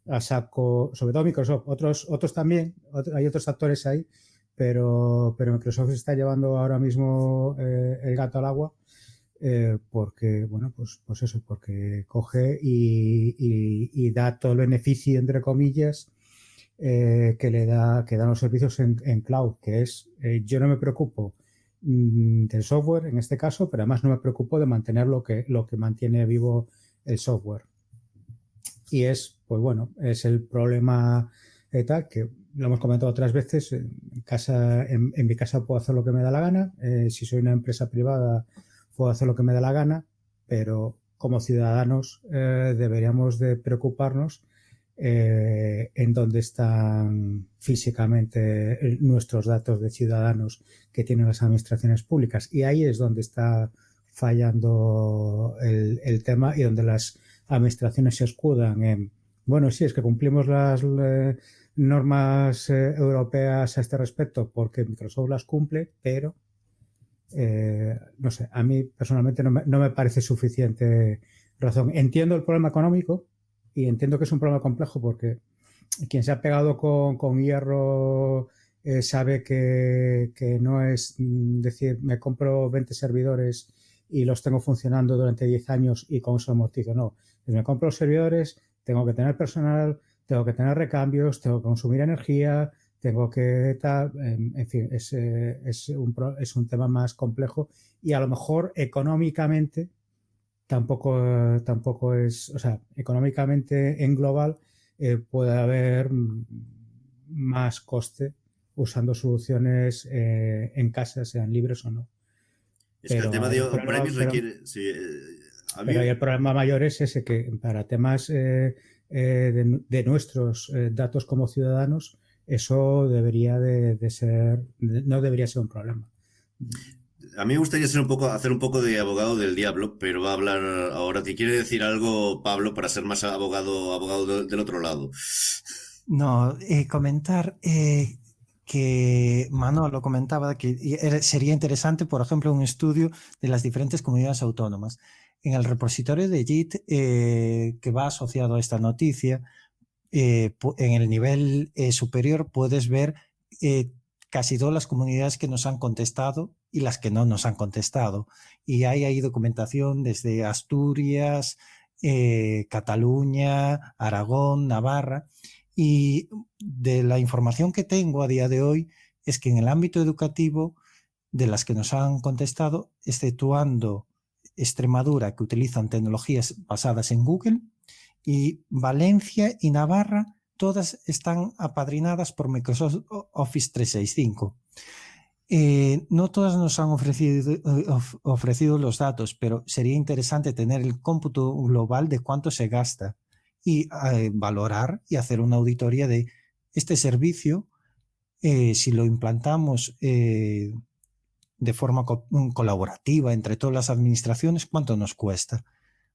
a saco, sobre todo Microsoft, otros también, hay otros actores ahí, pero Microsoft está llevando ahora mismo el gato al agua, porque, bueno, pues eso, porque coge y da todo el beneficio, entre comillas, que dan los servicios en cloud, que es, yo no me preocupo del software en este caso, pero además no me preocupo de mantener lo que mantiene vivo el software. Y es, pues bueno, es el problema tal, que lo hemos comentado otras veces. En mi casa puedo hacer lo que me da la gana, si soy una empresa privada puedo hacer lo que me da la gana, pero como ciudadanos deberíamos de preocuparnos en dónde están físicamente nuestros datos de ciudadanos que tienen las administraciones públicas. Y ahí es donde está fallando el tema, y donde las administraciones se escudan en, bueno, sí, es que cumplimos las normas europeas a este respecto porque Microsoft las cumple, pero no sé, a mí personalmente no me parece suficiente razón. Entiendo el problema económico y entiendo que es un problema complejo, porque quien se ha pegado con hierro sabe que no es decir, me compro 20 servidores y los tengo funcionando durante 10 años y con eso amortizo. No, me compro los servidores, tengo que tener personal, tengo que tener recambios, tengo que consumir energía, tengo que tal, en fin, es un tema más complejo, y a lo mejor económicamente tampoco es, o sea, económicamente en global puede haber más coste usando soluciones en casa, sean libres o no. Es que el tema de on-premise requiere... Sí, pero el problema mayor es ese, que para temas de nuestros datos como ciudadanos, eso debería de ser, no debería ser un problema. A mí me gustaría hacer un poco de abogado del diablo, pero va a hablar ahora. ¿Te quiere decir algo, Pablo, para ser más abogado del otro lado? No, comentar que Manolo comentaba que sería interesante, por ejemplo, un estudio de las diferentes comunidades autónomas. En el repositorio de Git que va asociado a esta noticia, en el nivel superior puedes ver casi todas las comunidades que nos han contestado y las que no nos han contestado. Y hay ahí documentación desde Asturias, Cataluña, Aragón, Navarra. Y de la información que tengo a día de hoy es que en el ámbito educativo, de las que nos han contestado, exceptuando Extremadura, que utilizan tecnologías basadas en Google, y Valencia y Navarra, todas están apadrinadas por Microsoft Office 365. No todas nos han ofrecido los datos, pero sería interesante tener el cómputo global de cuánto se gasta y valorar y hacer una auditoría de este servicio, si lo implantamos de forma colaborativa entre todas las administraciones, cuánto nos cuesta.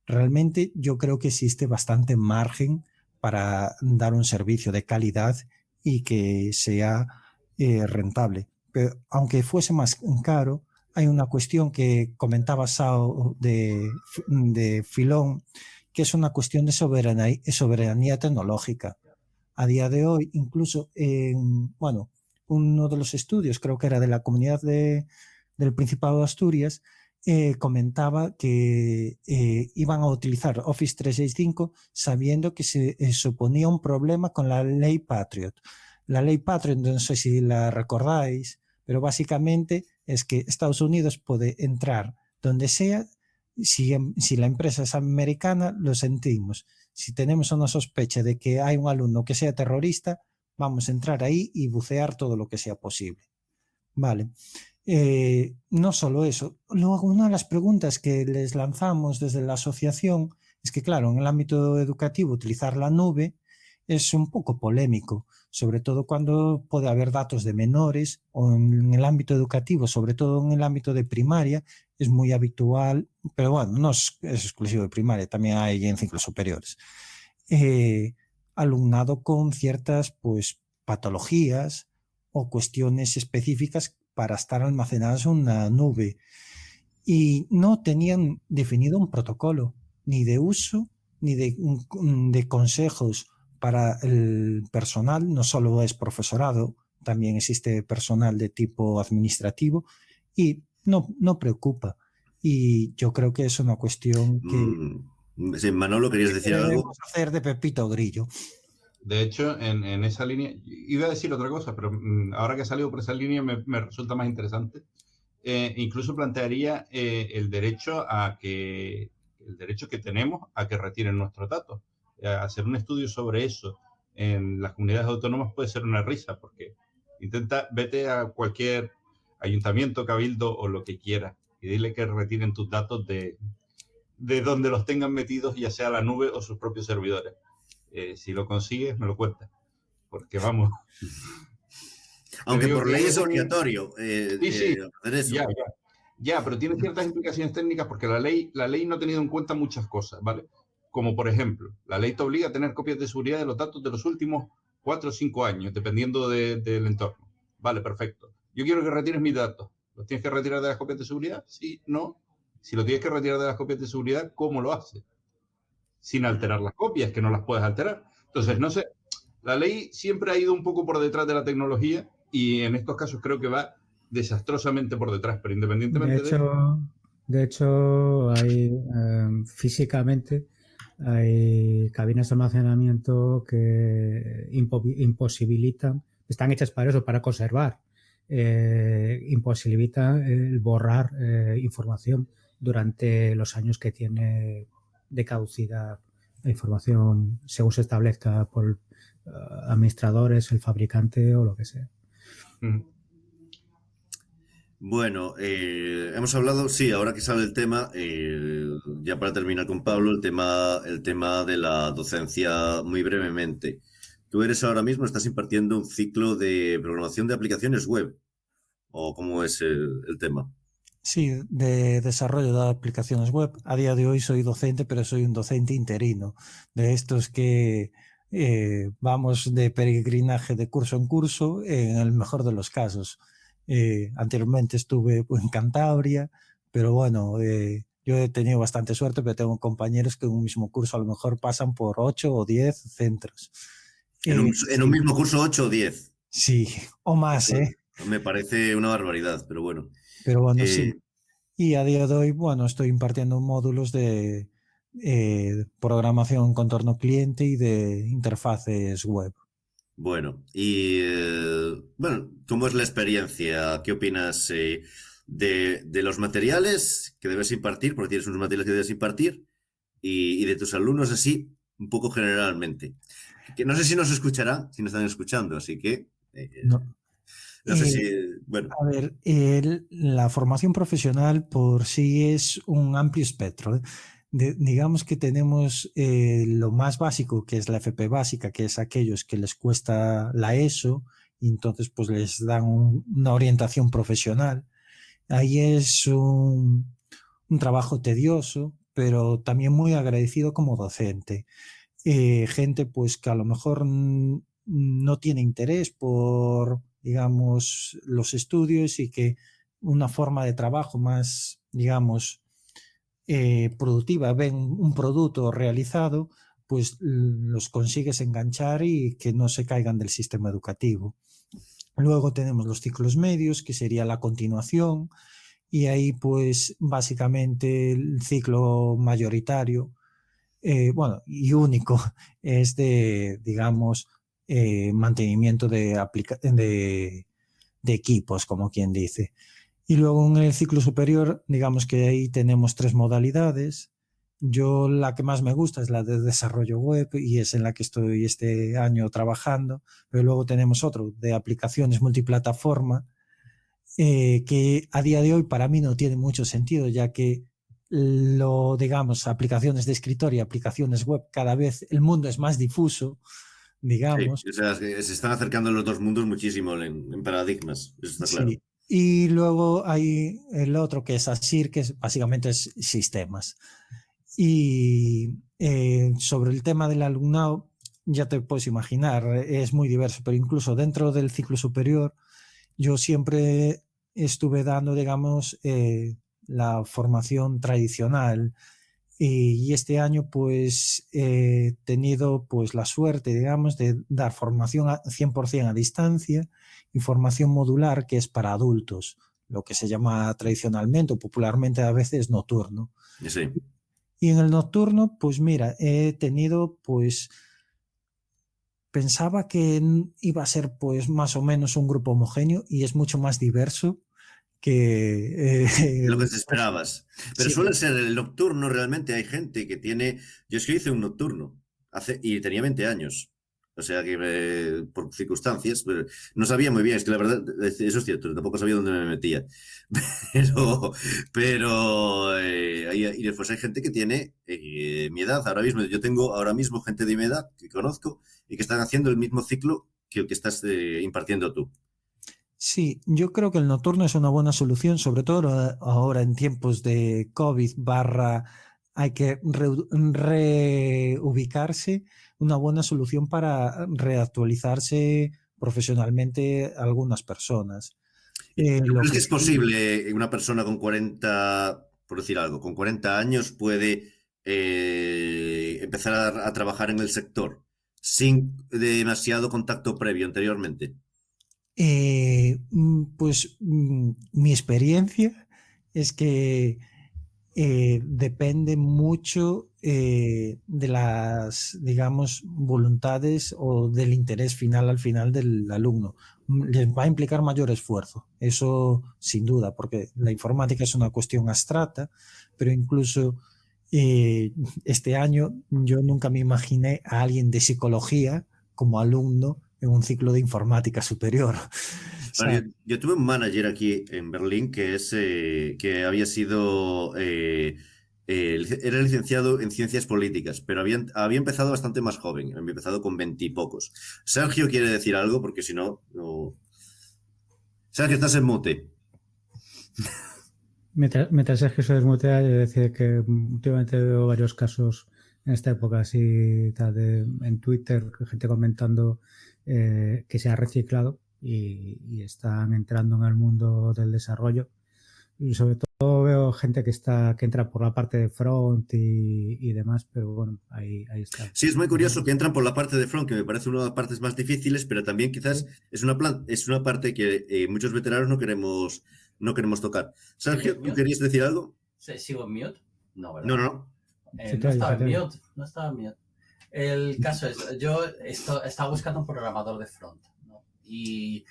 Realmente yo creo que existe bastante margen para dar un servicio de calidad y que sea rentable. Pero aunque fuese más caro, hay una cuestión que comentaba Sao de Filón, que es una cuestión de soberanía tecnológica. A día de hoy, incluso uno de los estudios, creo que era de la comunidad del Principado de Asturias, comentaba que iban a utilizar Office 365 sabiendo que se suponía un problema con la ley Patriot. La ley Patriot, no sé si la recordáis, pero básicamente es que Estados Unidos puede entrar donde sea. Si la empresa es americana, lo sentimos. Si tenemos una sospecha de que hay un alumno que sea terrorista, vamos a entrar ahí y bucear todo lo que sea posible. Vale. No solo eso. Luego, una de las preguntas que les lanzamos desde la asociación es que, claro, en el ámbito educativo utilizar la nube es un poco polémico, sobre todo cuando puede haber datos de menores, o en el ámbito educativo, sobre todo en el ámbito de primaria, es muy habitual, pero bueno, no es exclusivo de primaria, también hay en ciclos superiores. Alumnado con ciertas pues patologías o cuestiones específicas para estar almacenadas en una nube, y no tenían definido un protocolo ni de uso ni de consejos para el personal. No solo es profesorado, también existe personal de tipo administrativo, y no preocupa. Y yo creo que es una cuestión que Sí, Manolo, ¿querías decir algo? debemos hacer de Pepito Grillo. De hecho, en esa línea, iba a decir otra cosa, pero ahora que he salido por esa línea me resulta más interesante. Incluso plantearía el derecho que tenemos a que retiren nuestros datos. Hacer un estudio sobre eso en las comunidades autónomas puede ser una risa, porque vete a cualquier ayuntamiento, cabildo o lo que quiera y dile que retiren tus datos de donde los tengan metidos, ya sea la nube o sus propios servidores. Si lo consigues, me lo cuentas, porque vamos. Aunque por ley es obligatorio sí, hacer eso. Ya, pero tiene ciertas implicaciones técnicas, porque la ley no ha tenido en cuenta muchas cosas, ¿vale? Como por ejemplo, la ley te obliga a tener copias de seguridad de los datos de los últimos 4 o 5 años, dependiendo del entorno. Vale, perfecto. Yo quiero que retires mis datos. ¿Los tienes que retirar de las copias de seguridad? Sí, no. Si lo tienes que retirar de las copias de seguridad, ¿cómo lo haces? Sin alterar las copias, que no las puedes alterar. Entonces, no sé, la ley siempre ha ido un poco por detrás de la tecnología, y en estos casos creo que va desastrosamente por detrás, pero independientemente de hecho hay físicamente hay cabinas de almacenamiento que imposibilitan, están hechas para eso, para conservar, imposibilitan el borrar información durante los años que tiene de caducidad la información, según se establezca por administradores, el fabricante o lo que sea. Bueno, hemos hablado, sí, ahora que sale el tema, ya para terminar con Pablo, el tema de la docencia muy brevemente. Tú ahora mismo estás impartiendo un ciclo de programación de aplicaciones web, ¿o cómo es el tema? Sí, de desarrollo de aplicaciones web. A día de hoy soy docente, pero soy un docente interino, de estos que vamos de peregrinaje de curso en curso, en el mejor de los casos. Anteriormente estuve en Cantabria, pero bueno, yo he tenido bastante suerte, pero tengo compañeros que en un mismo curso a lo mejor pasan por 8 o 10 centros. En un mismo curso 8 o 10. Sí, o más, Me parece una barbaridad, pero bueno. Pero bueno, sí. Y a día de hoy, bueno, estoy impartiendo módulos de programación en contorno cliente y de interfaces web. Bueno, y bueno, ¿cómo es la experiencia? ¿Qué opinas de los materiales que debes impartir? Porque tienes unos materiales que debes impartir, y de tus alumnos así, un poco generalmente. Que no sé si nos escuchará, si nos están escuchando, así que no sé si, bueno. A ver, la formación profesional por sí es un amplio espectro. Digamos que tenemos lo más básico, que es la FP básica, que es aquellos que les cuesta la ESO, y entonces pues les dan una orientación profesional. Ahí es un trabajo tedioso, pero también muy agradecido como docente. Gente pues que a lo mejor no tiene interés por, digamos, los estudios, y que una forma de trabajo más, digamos, productiva, ven un producto realizado, pues los consigues enganchar y que no se caigan del sistema educativo. Luego tenemos los ciclos medios, que sería la continuación, y ahí pues básicamente el ciclo mayoritario, bueno, y único, es de, digamos, mantenimiento de equipos, como quien dice. Y luego en el ciclo superior, digamos que ahí tenemos 3 modalidades. Yo la que más me gusta es la de desarrollo web, y es en la que estoy este año trabajando, pero luego tenemos otro de aplicaciones multiplataforma, que a día de hoy para mí no tiene mucho sentido, ya que digamos, aplicaciones de escritorio y aplicaciones web, cada vez el mundo es más difuso, digamos. Sí, o sea, se están acercando los dos mundos muchísimo en paradigmas, eso está claro. Sí. Y luego hay el otro que es ASIR, que básicamente es sistemas. Y sobre el tema del alumnado, ya te puedes imaginar, es muy diverso, pero incluso dentro del ciclo superior, yo siempre estuve dando, digamos, la formación tradicional, y este año pues he tenido pues la suerte, digamos, de dar formación 100% a distancia y formación modular, que es para adultos, lo que se llama tradicionalmente o popularmente a veces nocturno. Sí. Y en el nocturno, pues mira, he tenido pues... Pensaba que iba a ser pues más o menos un grupo homogéneo, y es mucho más diverso que Lo que te esperabas. Pero sí. suele ser el nocturno, realmente hay gente que tiene... Yo es que hice un nocturno y tenía 20 años. O sea que por circunstancias, pero no sabía muy bien, es que la verdad, eso es cierto, tampoco sabía dónde me metía. Y después hay gente que tiene mi edad ahora mismo. Yo tengo ahora mismo gente de mi edad que conozco y que están haciendo el mismo ciclo que el que estás impartiendo tú. Sí, yo creo que el nocturno es una buena solución, sobre todo ahora en tiempos de COVID hay que reubicarse, una buena solución para reactualizarse profesionalmente algunas personas. ¿Crees que es posible una persona con 40, por decir algo, con 40 años puede empezar a trabajar en el sector sin demasiado contacto previo anteriormente? Pues mi experiencia es que depende mucho de las, digamos, voluntades o del interés final al final del alumno. Les va a implicar mayor esfuerzo, eso sin duda, porque la informática es una cuestión abstracta, pero incluso este año yo nunca me imaginé a alguien de psicología como alumno en un ciclo de informática superior. Bueno, yo tuve un manager aquí en Berlín que había sido, era licenciado en ciencias políticas, pero había empezado bastante más joven, había empezado con 20 y pocos. Sergio quiere decir algo, porque si no, no... Sergio, estás en mute. Mientras Sergio se desmutea, yo decir que últimamente veo varios casos en esta época así tal en Twitter, gente comentando que se ha reciclado y están entrando en el mundo del desarrollo. Y sobre todo veo gente que entra por la parte de front y demás, pero bueno, ahí está. Sí, es muy curioso que entran por la parte de front, que me parece una de las partes más difíciles, pero también quizás es una parte que muchos veteranos no queremos tocar. Sergio, ¿tú querías decir algo? ¿Sigo en mute? No, ¿verdad? No. No estaba en mute. El caso es, yo estaba buscando un programador de front, ¿no? Y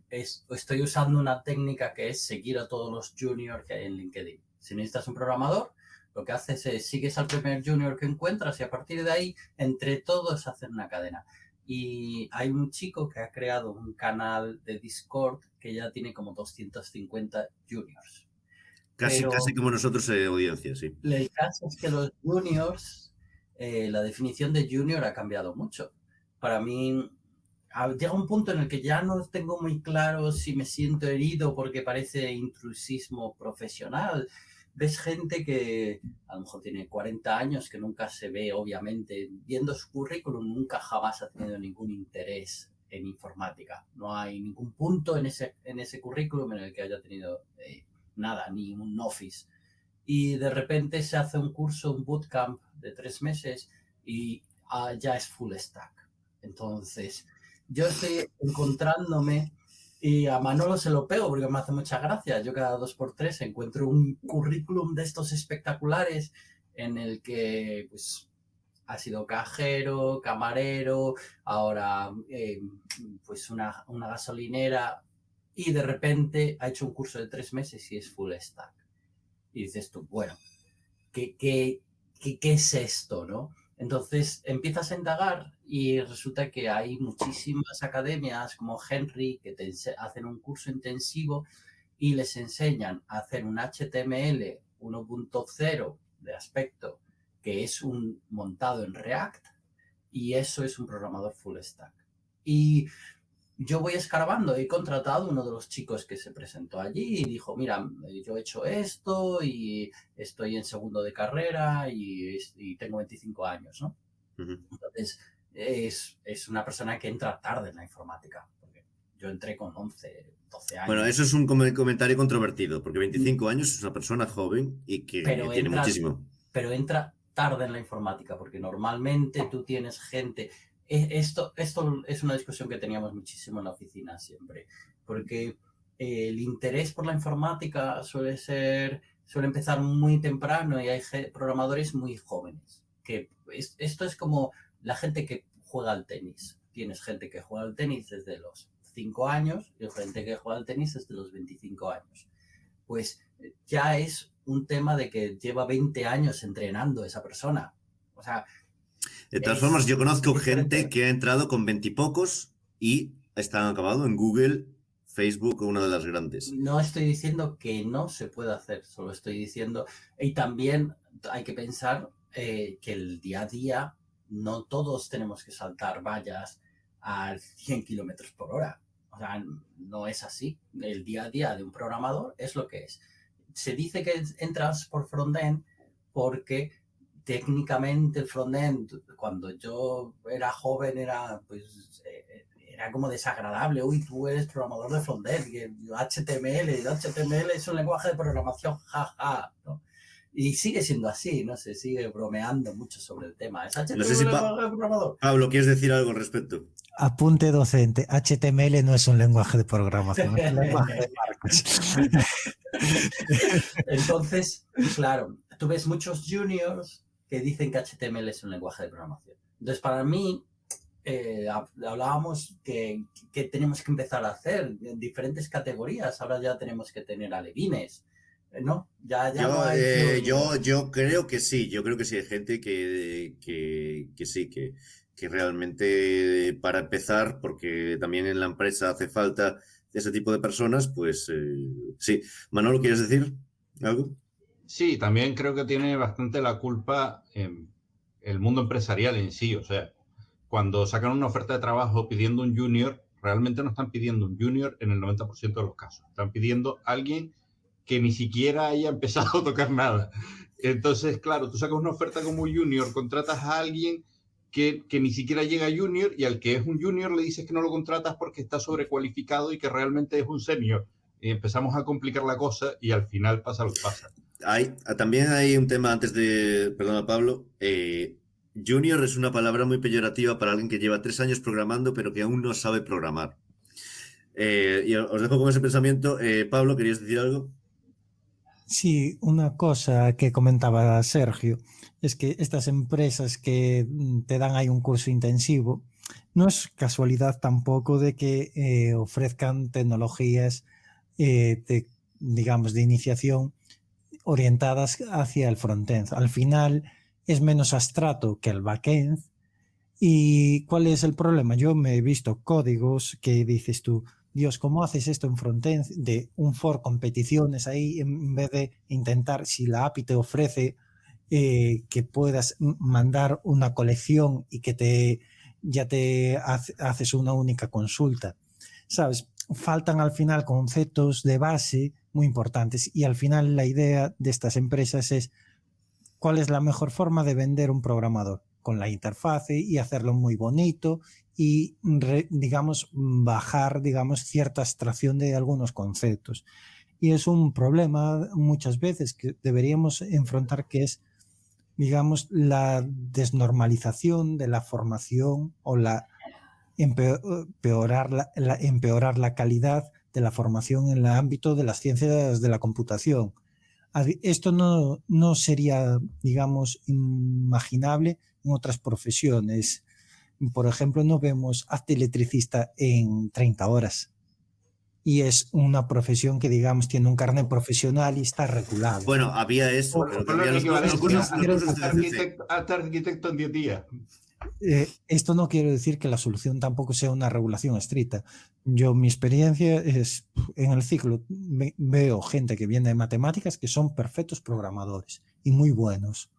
estoy usando una técnica que es seguir a todos los juniors que hay en LinkedIn. Si necesitas un programador, lo que haces es sigues al primer junior que encuentras y a partir de ahí, entre todos, hacen una cadena. Y hay un chico que ha creado un canal de Discord que ya tiene como 250 juniors. Casi como nosotros, audiencia, sí. El caso es que los juniors, la definición de junior ha cambiado mucho. Para mí, llega un punto en el que ya no tengo muy claro si me siento herido porque parece intrusismo profesional. Ves gente que a lo mejor tiene 40 años, que nunca se ve, obviamente, viendo su currículum, nunca jamás ha tenido ningún interés en informática. No hay ningún punto en ese currículum en el que haya tenido nada, ni un Office. Y de repente se hace un curso, un bootcamp de 3 meses y ya es full stack. Entonces, yo estoy encontrándome y a Manolo se lo pego porque me hace mucha gracia. Yo cada 2x3 encuentro un currículum de estos espectaculares en el que pues ha sido cajero, camarero, ahora pues una gasolinera y de repente ha hecho un curso de 3 meses y es full stack. Y dices tú, bueno, ¿qué es esto, no? Entonces empiezas a indagar y resulta que hay muchísimas academias como Henry que te hacen un curso intensivo y les enseñan a hacer un HTML 1.0 de aspecto que es un montado en React, y eso es un programador full stack. Y yo voy escarbando, he contratado a uno de los chicos que se presentó allí y dijo, mira, yo he hecho esto y estoy en segundo de carrera y tengo 25 años, ¿no? Uh-huh. Entonces, es una persona que entra tarde en la informática, porque yo entré con 11, 12 años. Bueno, eso es un comentario controvertido, porque 25 años es una persona joven y que tiene muchísimo. Pero entra tarde en la informática, porque normalmente tú tienes gente... Esto es una discusión que teníamos muchísimo en la oficina siempre, porque el interés por la informática suele empezar muy temprano y hay programadores muy jóvenes. Esto es como la gente que juega al tenis. Tienes gente que juega al tenis desde los 5 años y gente que juega al tenis desde los 25 años. Pues ya es un tema de que lleva 20 años entrenando esa persona. O sea... De todas formas, yo conozco gente que ha entrado con 20 y pocos y están acabados en Google, Facebook, una de las grandes. No estoy diciendo que no se pueda hacer, solo estoy diciendo... Y también hay que pensar que el día a día no todos tenemos que saltar vallas a 100 kilómetros por hora. O sea, no es así. El día a día de un programador es lo que es. Se dice que entras por frontend porque... Técnicamente el frontend, cuando yo era joven, era como desagradable. Uy, tú eres programador de frontend, que HTML es un lenguaje de programación, jaja, ¿no? Y sigue siendo así, ¿no? Se sigue bromeando mucho sobre el tema. ¿Es HTML no sé si programador? Pablo, ¿quieres decir algo al respecto? Apunte docente, HTML no es un lenguaje de programación, es un lenguaje de marketing. Entonces, claro, tú ves muchos juniors que dicen que HTML es un lenguaje de programación. Entonces, para mí, hablábamos que tenemos que empezar a hacer en diferentes categorías. Ahora ya tenemos que tener alevines, ¿no? Yo creo que sí. Yo creo que sí hay gente que sí, que realmente para empezar, porque también en la empresa hace falta ese tipo de personas, pues sí. Manolo, ¿quieres decir algo? Sí, también creo que tiene bastante la culpa el mundo empresarial en sí. O sea, cuando sacan una oferta de trabajo pidiendo un junior, realmente no están pidiendo un junior en el 90% de los casos. Están pidiendo a alguien que ni siquiera haya empezado a tocar nada. Entonces, claro, tú sacas una oferta como junior, contratas a alguien que ni siquiera llega a junior, y al que es un junior le dices que no lo contratas porque está sobrecualificado y que realmente es un senior. Y empezamos a complicar la cosa y al final pasa lo que pasa. También hay un tema antes de... Perdona, Pablo. Junior es una palabra muy peyorativa para alguien que lleva 3 años programando pero que aún no sabe programar. Y os dejo con ese pensamiento. Pablo, ¿querías decir algo? Sí, una cosa que comentaba Sergio es que estas empresas que te dan ahí un curso intensivo, no es casualidad tampoco de que ofrezcan tecnologías digamos, de iniciación orientadas hacia el frontend. Al final es menos abstracto que el backend. ¿Y cuál es el problema? Yo me he visto códigos que dices tú, Dios, ¿cómo haces esto en frontend? De un for competiciones ahí, en vez de intentar, si la API te ofrece que puedas mandar una colección y que ya te haces una única consulta. ¿Sabes? Faltan al final conceptos de base muy importantes, y al final la idea de estas empresas es cuál es la mejor forma de vender un programador, con la interfase y hacerlo muy bonito y digamos bajar cierta abstracción de algunos conceptos. Y es un problema muchas veces que deberíamos enfrentar, que es digamos la desnormalización de la formación o empeorar la calidad de la formación en el ámbito de las ciencias de la computación. Esto no sería, digamos, imaginable en otras profesiones. Por ejemplo, no vemos hazte electricista en 30 horas. Y es una profesión que, digamos, tiene un carnet profesional y está regulado. Bueno, había eso. Hazte arquitecto en 10 días. Esto no quiere decir que la solución tampoco sea una regulación estricta. Mi experiencia es, en el ciclo, veo gente que viene de matemáticas que son perfectos programadores y muy buenos,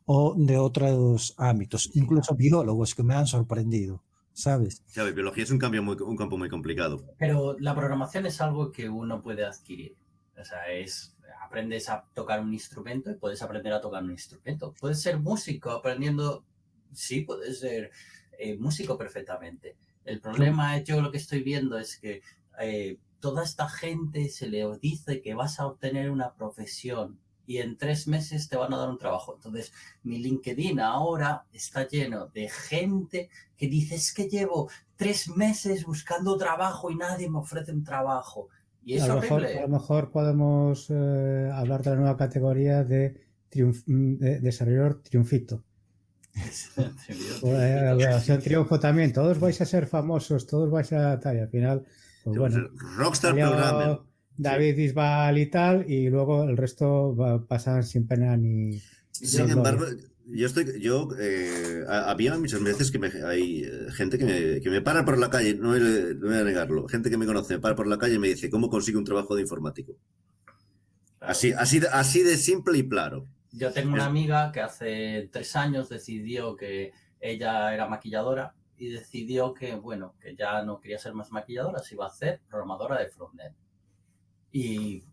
o de otros ámbitos, incluso biólogos que me han sorprendido, ¿sabes? Claro, biología es un campo muy complicado. Pero la programación es algo que uno puede adquirir. O sea, aprendes a tocar un instrumento y puedes aprender a tocar un instrumento. Puedes ser músico aprendiendo, sí, puedes ser músico perfectamente. El problema, yo lo que estoy viendo es que toda esta gente se le dice que vas a obtener una profesión y en 3 meses te van a dar un trabajo. Entonces, mi LinkedIn ahora está lleno de gente que dice, es que llevo 3 meses buscando trabajo y nadie me ofrece un trabajo. Y es horrible. A lo mejor podemos hablar de la nueva categoría de desarrollador triunfito. Triunfo también. Todos vais a ser famosos, todos vais a tal, y al final, pues bueno, Rockstar Programmer. David Bisbal y tal, y luego el resto pasan sin pena ni. Sin embargo, había muchas veces que hay gente que me para por la calle, no voy a negarlo, gente que me conoce, me para por la calle y me dice, ¿cómo consigo un trabajo de informático? Claro. Así de simple y claro. Yo tengo una amiga que hace 3 años decidió que ella era maquilladora y decidió que, bueno, que ya no quería ser más maquilladora, se iba a hacer programadora de frontend. Y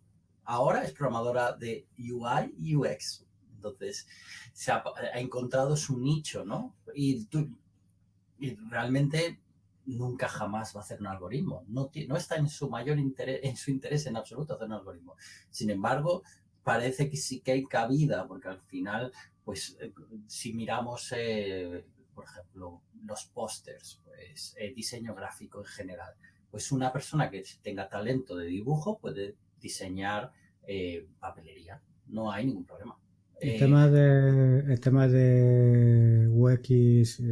ahora es programadora de UI y UX. Entonces, se ha encontrado su nicho, ¿no? Y realmente nunca jamás va a hacer un algoritmo. No está en su mayor interés, en su interés en absoluto hacer un algoritmo. Sin embargo, parece que sí que hay cabida, porque al final, pues, si miramos, por ejemplo, los pósters, pues, diseño gráfico en general, pues una persona que tenga talento de dibujo puede diseñar papelería. No hay ningún problema. El tema de UX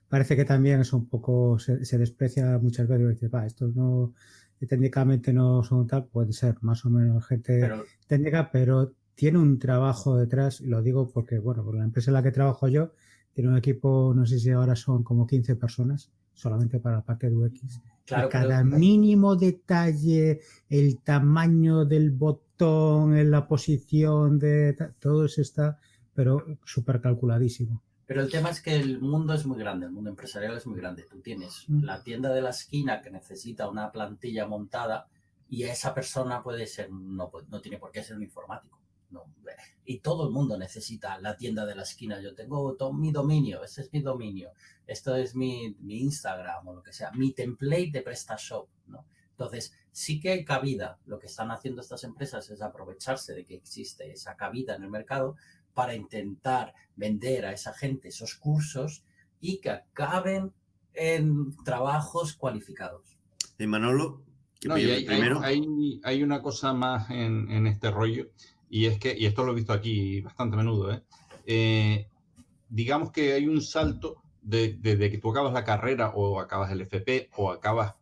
parece que también es un poco, se desprecia muchas veces. Dices, estos no, técnicamente no son tal, puede ser más o menos gente técnica, pero tiene un trabajo detrás, y lo digo porque, bueno, por la empresa en la que trabajo yo, tiene un equipo, no sé si ahora son como 15 personas, solamente para la parte de UX. Claro, cada mínimo detalle, el tamaño del botón, en la posición todo eso está, pero súper calculadísimo. Pero el tema es que el mundo es muy grande, el mundo empresarial es muy grande. Tú tienes la tienda de la esquina que necesita una plantilla montada y esa persona puede ser, no tiene por qué ser un informático. No. Y todo el mundo necesita la tienda de la esquina. Yo tengo todo mi dominio, este es mi dominio, esto es mi Instagram o lo que sea, mi template de PrestaShop, ¿no? Entonces, sí que hay cabida. Lo que están haciendo estas empresas es aprovecharse de que existe esa cabida en el mercado para intentar vender a esa gente esos cursos y que acaben en trabajos cualificados. Manolo, hay una cosa más en este rollo. Y es que, y esto lo he visto aquí bastante a menudo, digamos que hay un salto desde que tú acabas la carrera o acabas el FP o acabas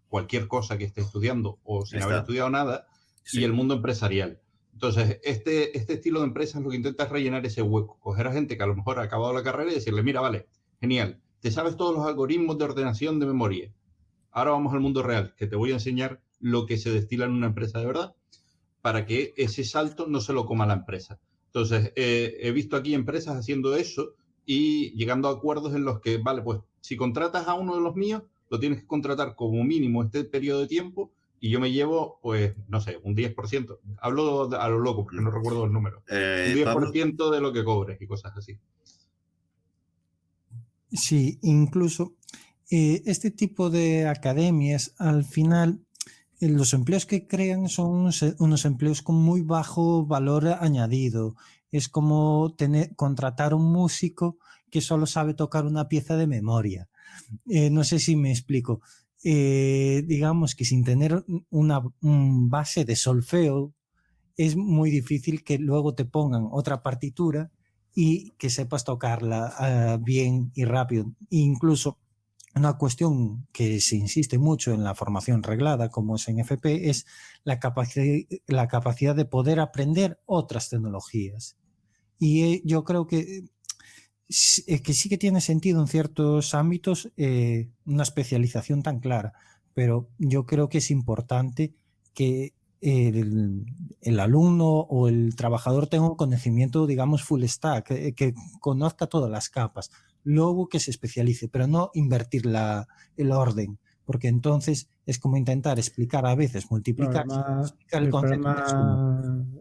cualquier cosa que estés estudiando o sin haber estudiado nada, sí, y el mundo empresarial. Entonces, este estilo de empresas lo que intenta es rellenar ese hueco, coger a gente que a lo mejor ha acabado la carrera y decirle, mira, vale, genial, te sabes todos los algoritmos de ordenación de memoria. Ahora vamos al mundo real, que te voy a enseñar lo que se destila en una empresa de verdad, para que ese salto no se lo coma la empresa. Entonces, he visto aquí empresas haciendo eso y llegando a acuerdos en los que, vale, pues si contratas a uno de los míos, lo tienes que contratar como mínimo este periodo de tiempo y yo me llevo, pues, no sé, un 10%. Hablo a lo loco porque no recuerdo el número. Un 10% Pablo, de lo que cobres y cosas así. Sí, incluso este tipo de academias, al final, los empleos que crean son unos empleos con muy bajo valor añadido. Es como contratar a un músico que solo sabe tocar una pieza de memoria. No sé si me explico. Digamos que sin tener una base de solfeo, es muy difícil que luego te pongan otra partitura y que sepas tocarla bien y rápido. Incluso una cuestión que se insiste mucho en la formación reglada, como es en FP, es la capacidad de poder aprender otras tecnologías. Y yo creo que que sí que tiene sentido en ciertos ámbitos una especialización tan clara, pero yo creo que es importante que el alumno o el trabajador tenga un conocimiento, digamos, full stack, que conozca todas las capas, luego que se especialice, pero no invertir el orden, porque entonces es como intentar explicar a veces, multiplicar, explicar el concepto.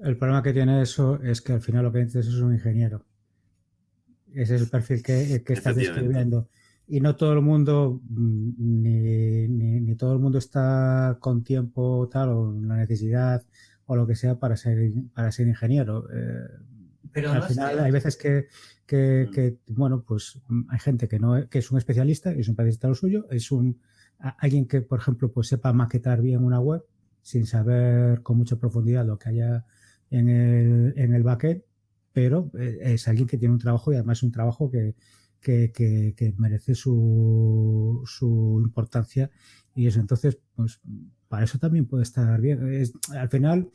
El problema que tiene eso es que al final lo que dices es un ingeniero. Ese es el perfil que estás describiendo. Y no todo el mundo, ni todo el mundo está con tiempo tal o la necesidad o lo que sea para ser ingeniero. Pero al final hay veces que bueno, pues hay gente que es un especialista, es un especialista en lo suyo, es alguien que, por ejemplo, pues sepa maquetar bien una web sin saber con mucha profundidad lo que haya en el backend, pero es alguien que tiene un trabajo y además un trabajo que merece su importancia y eso. Entonces, pues para eso también puede estar bien. Al final,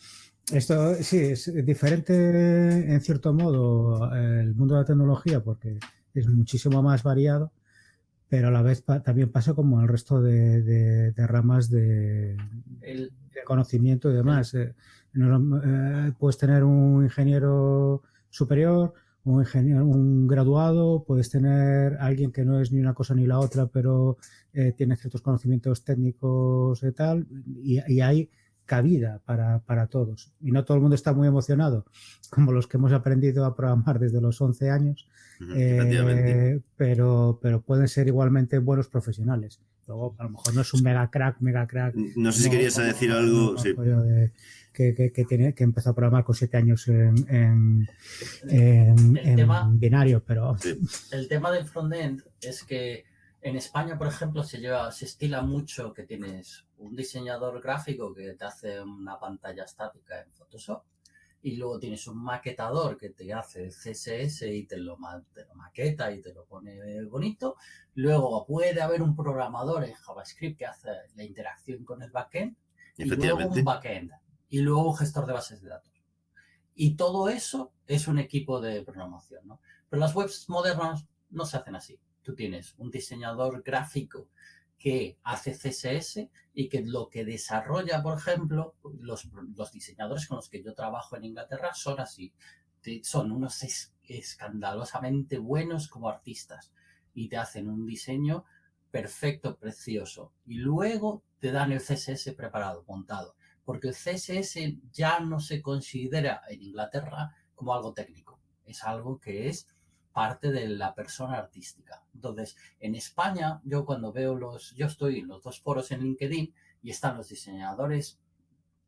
esto sí es diferente en cierto modo el mundo de la tecnología porque es muchísimo más variado, pero a la vez también pasa como el resto de ramas de conocimiento y demás. Puedes tener un ingeniero superior, un graduado, puedes tener alguien que no es ni una cosa ni la otra, pero tiene ciertos conocimientos técnicos y tal, y hay cabida para todos. Y no todo el mundo está muy emocionado, como los que hemos aprendido a programar desde los 11 años, pero pueden ser igualmente buenos profesionales. Luego, a lo mejor no es un mega crack. No sé si querías decir algo. Sí. Que empezó a programar con 7 años en binario, pero... Sí. El tema del frontend es que en España, por ejemplo, se estila mucho que tienes un diseñador gráfico que te hace una pantalla estática en Photoshop y luego tienes un maquetador que te hace el CSS y te lo maqueta y te lo pone bonito. Luego puede haber un programador en JavaScript que hace la interacción con el backend y luego un backend y luego un gestor de bases de datos. Y todo eso es un equipo de programación, ¿no? Pero las webs modernas no se hacen así. Tú tienes un diseñador gráfico que hace CSS y que lo que desarrolla, por ejemplo, los diseñadores con los que yo trabajo en Inglaterra son así. Son unos escandalosamente buenos como artistas y te hacen un diseño perfecto, precioso. Y luego te dan el CSS preparado, montado. Porque el CSS ya no se considera en Inglaterra como algo técnico. Es algo que es parte de la persona artística. Entonces, en España, yo cuando veo yo estoy en los dos foros en LinkedIn y están los diseñadores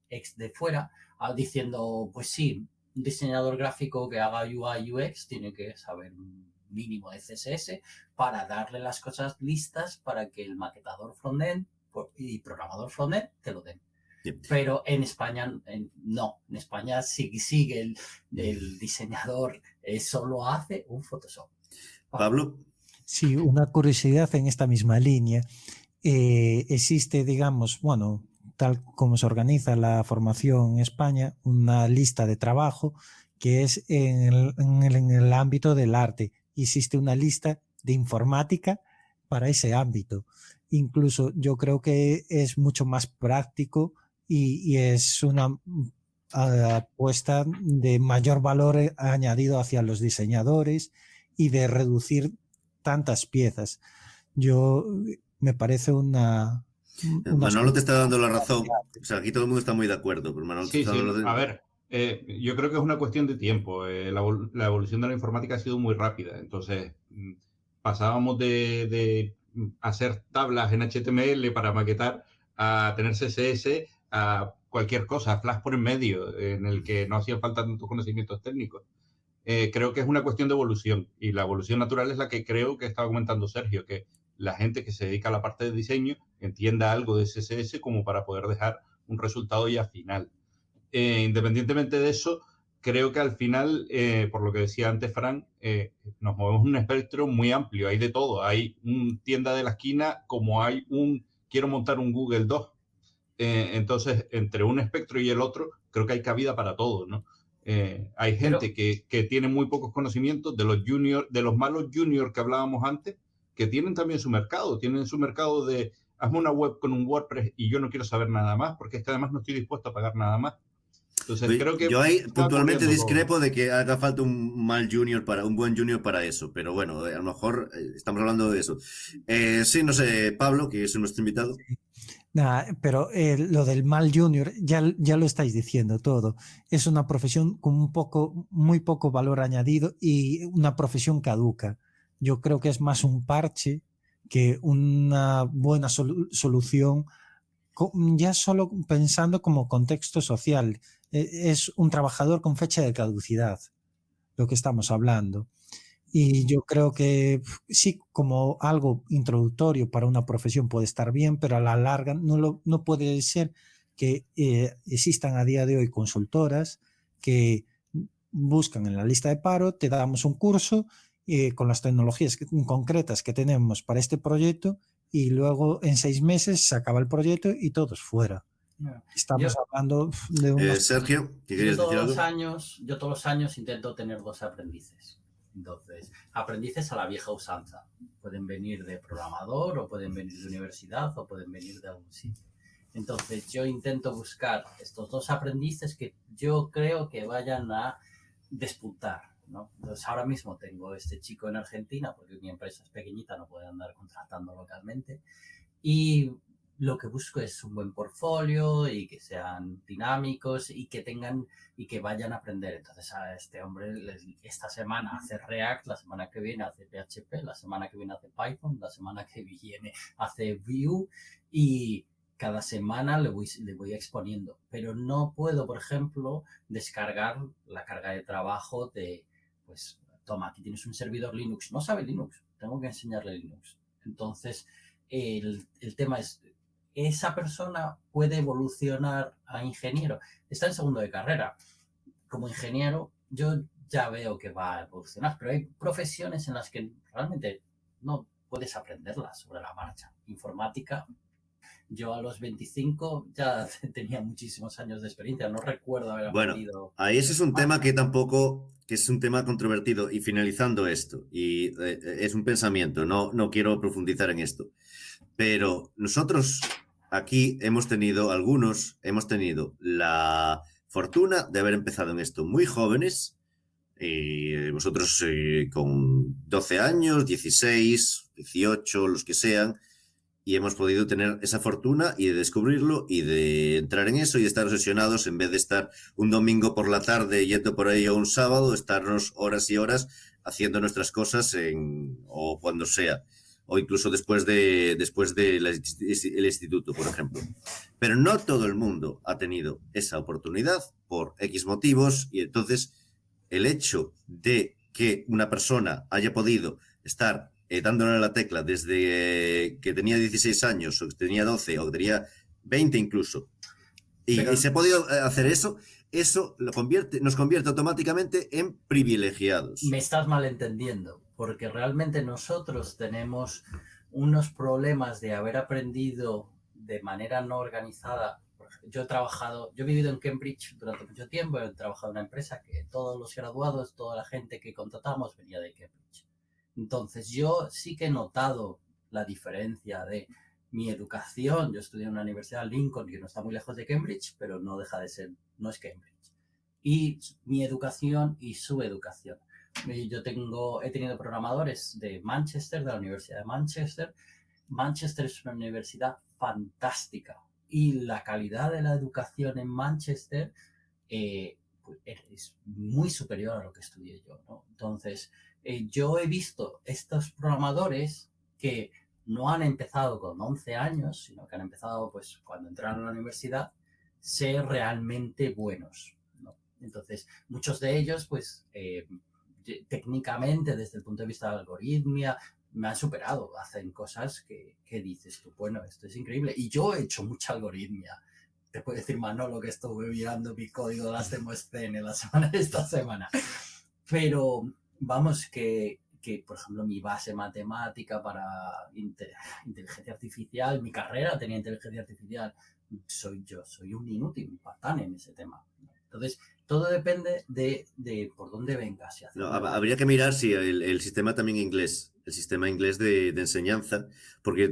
de fuera diciendo, pues sí, un diseñador gráfico que haga UI UX tiene que saber un mínimo de CSS para darle las cosas listas para que el maquetador frontend y programador frontend te lo den. Pero en España no, en España sigue el diseñador solo hace un Photoshop. Pablo. Sí, una curiosidad en esta misma línea. Existe, digamos, bueno, tal como se organiza la formación en España, una lista de trabajo que es en el ámbito del arte. Existe una lista de informática para ese ámbito. Incluso yo creo que es mucho más práctico y es una apuesta de mayor valor añadido hacia los diseñadores y de reducir tantas piezas. Me parece una Manolo te está dando la razón. O sea, aquí todo el mundo está muy de acuerdo, pero Manolo te está dando la... A ver, yo creo que es una cuestión de tiempo. La evolución de la informática ha sido muy rápida. Entonces, pasábamos de hacer tablas en HTML para maquetar a tener CSS, a cualquier cosa, Flash por en medio, en el que no hacían falta tantos conocimientos técnicos. Creo que es una cuestión de evolución, y la evolución natural es la que creo que estaba comentando Sergio, que la gente que se dedica a la parte de diseño entienda algo de CSS como para poder dejar un resultado ya final. Independientemente de eso, creo que al final, por lo que decía antes Fran, nos movemos en un espectro muy amplio, hay de todo. Hay una tienda de la esquina como hay quiero montar un Google Docs. Entonces, entre un espectro y el otro, creo que hay cabida para todo, ¿no? Hay gente que tiene muy pocos conocimientos de los junior, de los malos juniors que hablábamos antes, que tienen también su mercado, de hazme una web con un WordPress y yo no quiero saber nada más, porque es que además no estoy dispuesto a pagar nada más. Entonces, creo que yo ahí puntualmente discrepo todo. de que haga falta un buen junior para eso, pero bueno, a lo mejor estamos hablando de eso. Sí, no sé, Pablo, que es nuestro invitado. Nah, pero lo del mal junior ya lo estáis diciendo todo. Es una profesión con muy poco valor añadido y una profesión caduca. Yo creo que es más un parche que una buena solución, ya solo pensando como contexto social. Es un trabajador con fecha de caducidad, lo que estamos hablando. Y yo creo que sí, como algo introductorio para una profesión puede estar bien, pero a la larga no puede ser que existan a día de hoy consultoras que buscan en la lista de paro, te damos un curso con las tecnologías concretas que tenemos para este proyecto y luego en 6 meses se acaba el proyecto y todos fuera. Estamos hablando de unos... Sergio, ¿qué querías decir algo? Yo todos los años intento tener 2 aprendices. Entonces, aprendices a la vieja usanza. Pueden venir de programador, o pueden venir de universidad, o pueden venir de algún sitio. Entonces, yo intento buscar estos 2 aprendices que yo creo que vayan a despuntar, ¿no? Entonces, ahora mismo tengo este chico en Argentina, porque mi empresa es pequeñita, no puedo andar contratando localmente. Y lo que busco es un buen portfolio y que sean dinámicos y que tengan y que vayan a aprender. Entonces a este hombre esta semana hace React, la semana que viene hace PHP, la semana que viene hace Python, la semana que viene hace Vue y cada semana le voy exponiendo. Pero no puedo, por ejemplo, descargar la carga de trabajo de, pues, toma, aquí tienes un servidor Linux. No sabe Linux, tengo que enseñarle Linux. Entonces, el tema es, esa persona puede evolucionar a ingeniero. Está en segundo de carrera. Como ingeniero, yo ya veo que va a evolucionar, pero hay profesiones en las que realmente no puedes aprenderlas sobre la marcha. Informática, yo a los 25 ya tenía muchísimos años de experiencia, no recuerdo haber aprendido. Bueno, ahí ese es un tema que es un tema controvertido. Y finalizando esto, y es un pensamiento, no quiero profundizar en esto, pero nosotros aquí hemos tenido la fortuna de haber empezado en esto muy jóvenes, y vosotros con 12 años, 16, 18, los que sean, y hemos podido tener esa fortuna y de descubrirlo y de entrar en eso y estar obsesionados en vez de estar un domingo por la tarde yendo por ahí o un sábado, estarnos horas y horas haciendo nuestras cosas o cuando sea, o incluso después del instituto, por ejemplo. Pero no todo el mundo ha tenido esa oportunidad por X motivos, y entonces el hecho de que una persona haya podido estar dándole a la tecla desde que tenía 16 años, o que tenía 12, o que tenía 20 incluso, y se ha podido hacer eso nos convierte automáticamente en privilegiados. Me estás malentendiendo, porque realmente nosotros tenemos unos problemas de haber aprendido de manera no organizada. Yo he vivido en Cambridge durante mucho tiempo, he trabajado en una empresa que todos los graduados, toda la gente que contratamos venía de Cambridge. Entonces yo sí que he notado la diferencia de mi educación. Yo estudié en una universidad, Lincoln, que no está muy lejos de Cambridge, pero no deja de ser, no es Cambridge. Y mi educación y su educación. He tenido programadores de Manchester, de la Universidad de Manchester. Manchester es una universidad fantástica y la calidad de la educación en Manchester es muy superior a lo que estudié yo, ¿no? Entonces, yo he visto estos programadores que no han empezado con 11 años, sino que han empezado pues cuando entraron a la universidad, ser realmente buenos, ¿no? Entonces, muchos de ellos, pues, técnicamente, desde el punto de vista de algoritmia, me han superado, hacen cosas que dices tú, bueno, esto es increíble. Y yo he hecho mucha algoritmia. Te puedo decir, Manolo, que estuve mirando mi código de las Demoscene esta semana. Pero vamos, que por ejemplo, mi base matemática para inteligencia artificial, mi carrera tenía inteligencia artificial. Soy un inútil, un patán en ese tema. Entonces, todo depende de por dónde vengas. No, habría que mirar si el sistema también inglés, el sistema inglés de enseñanza, porque yo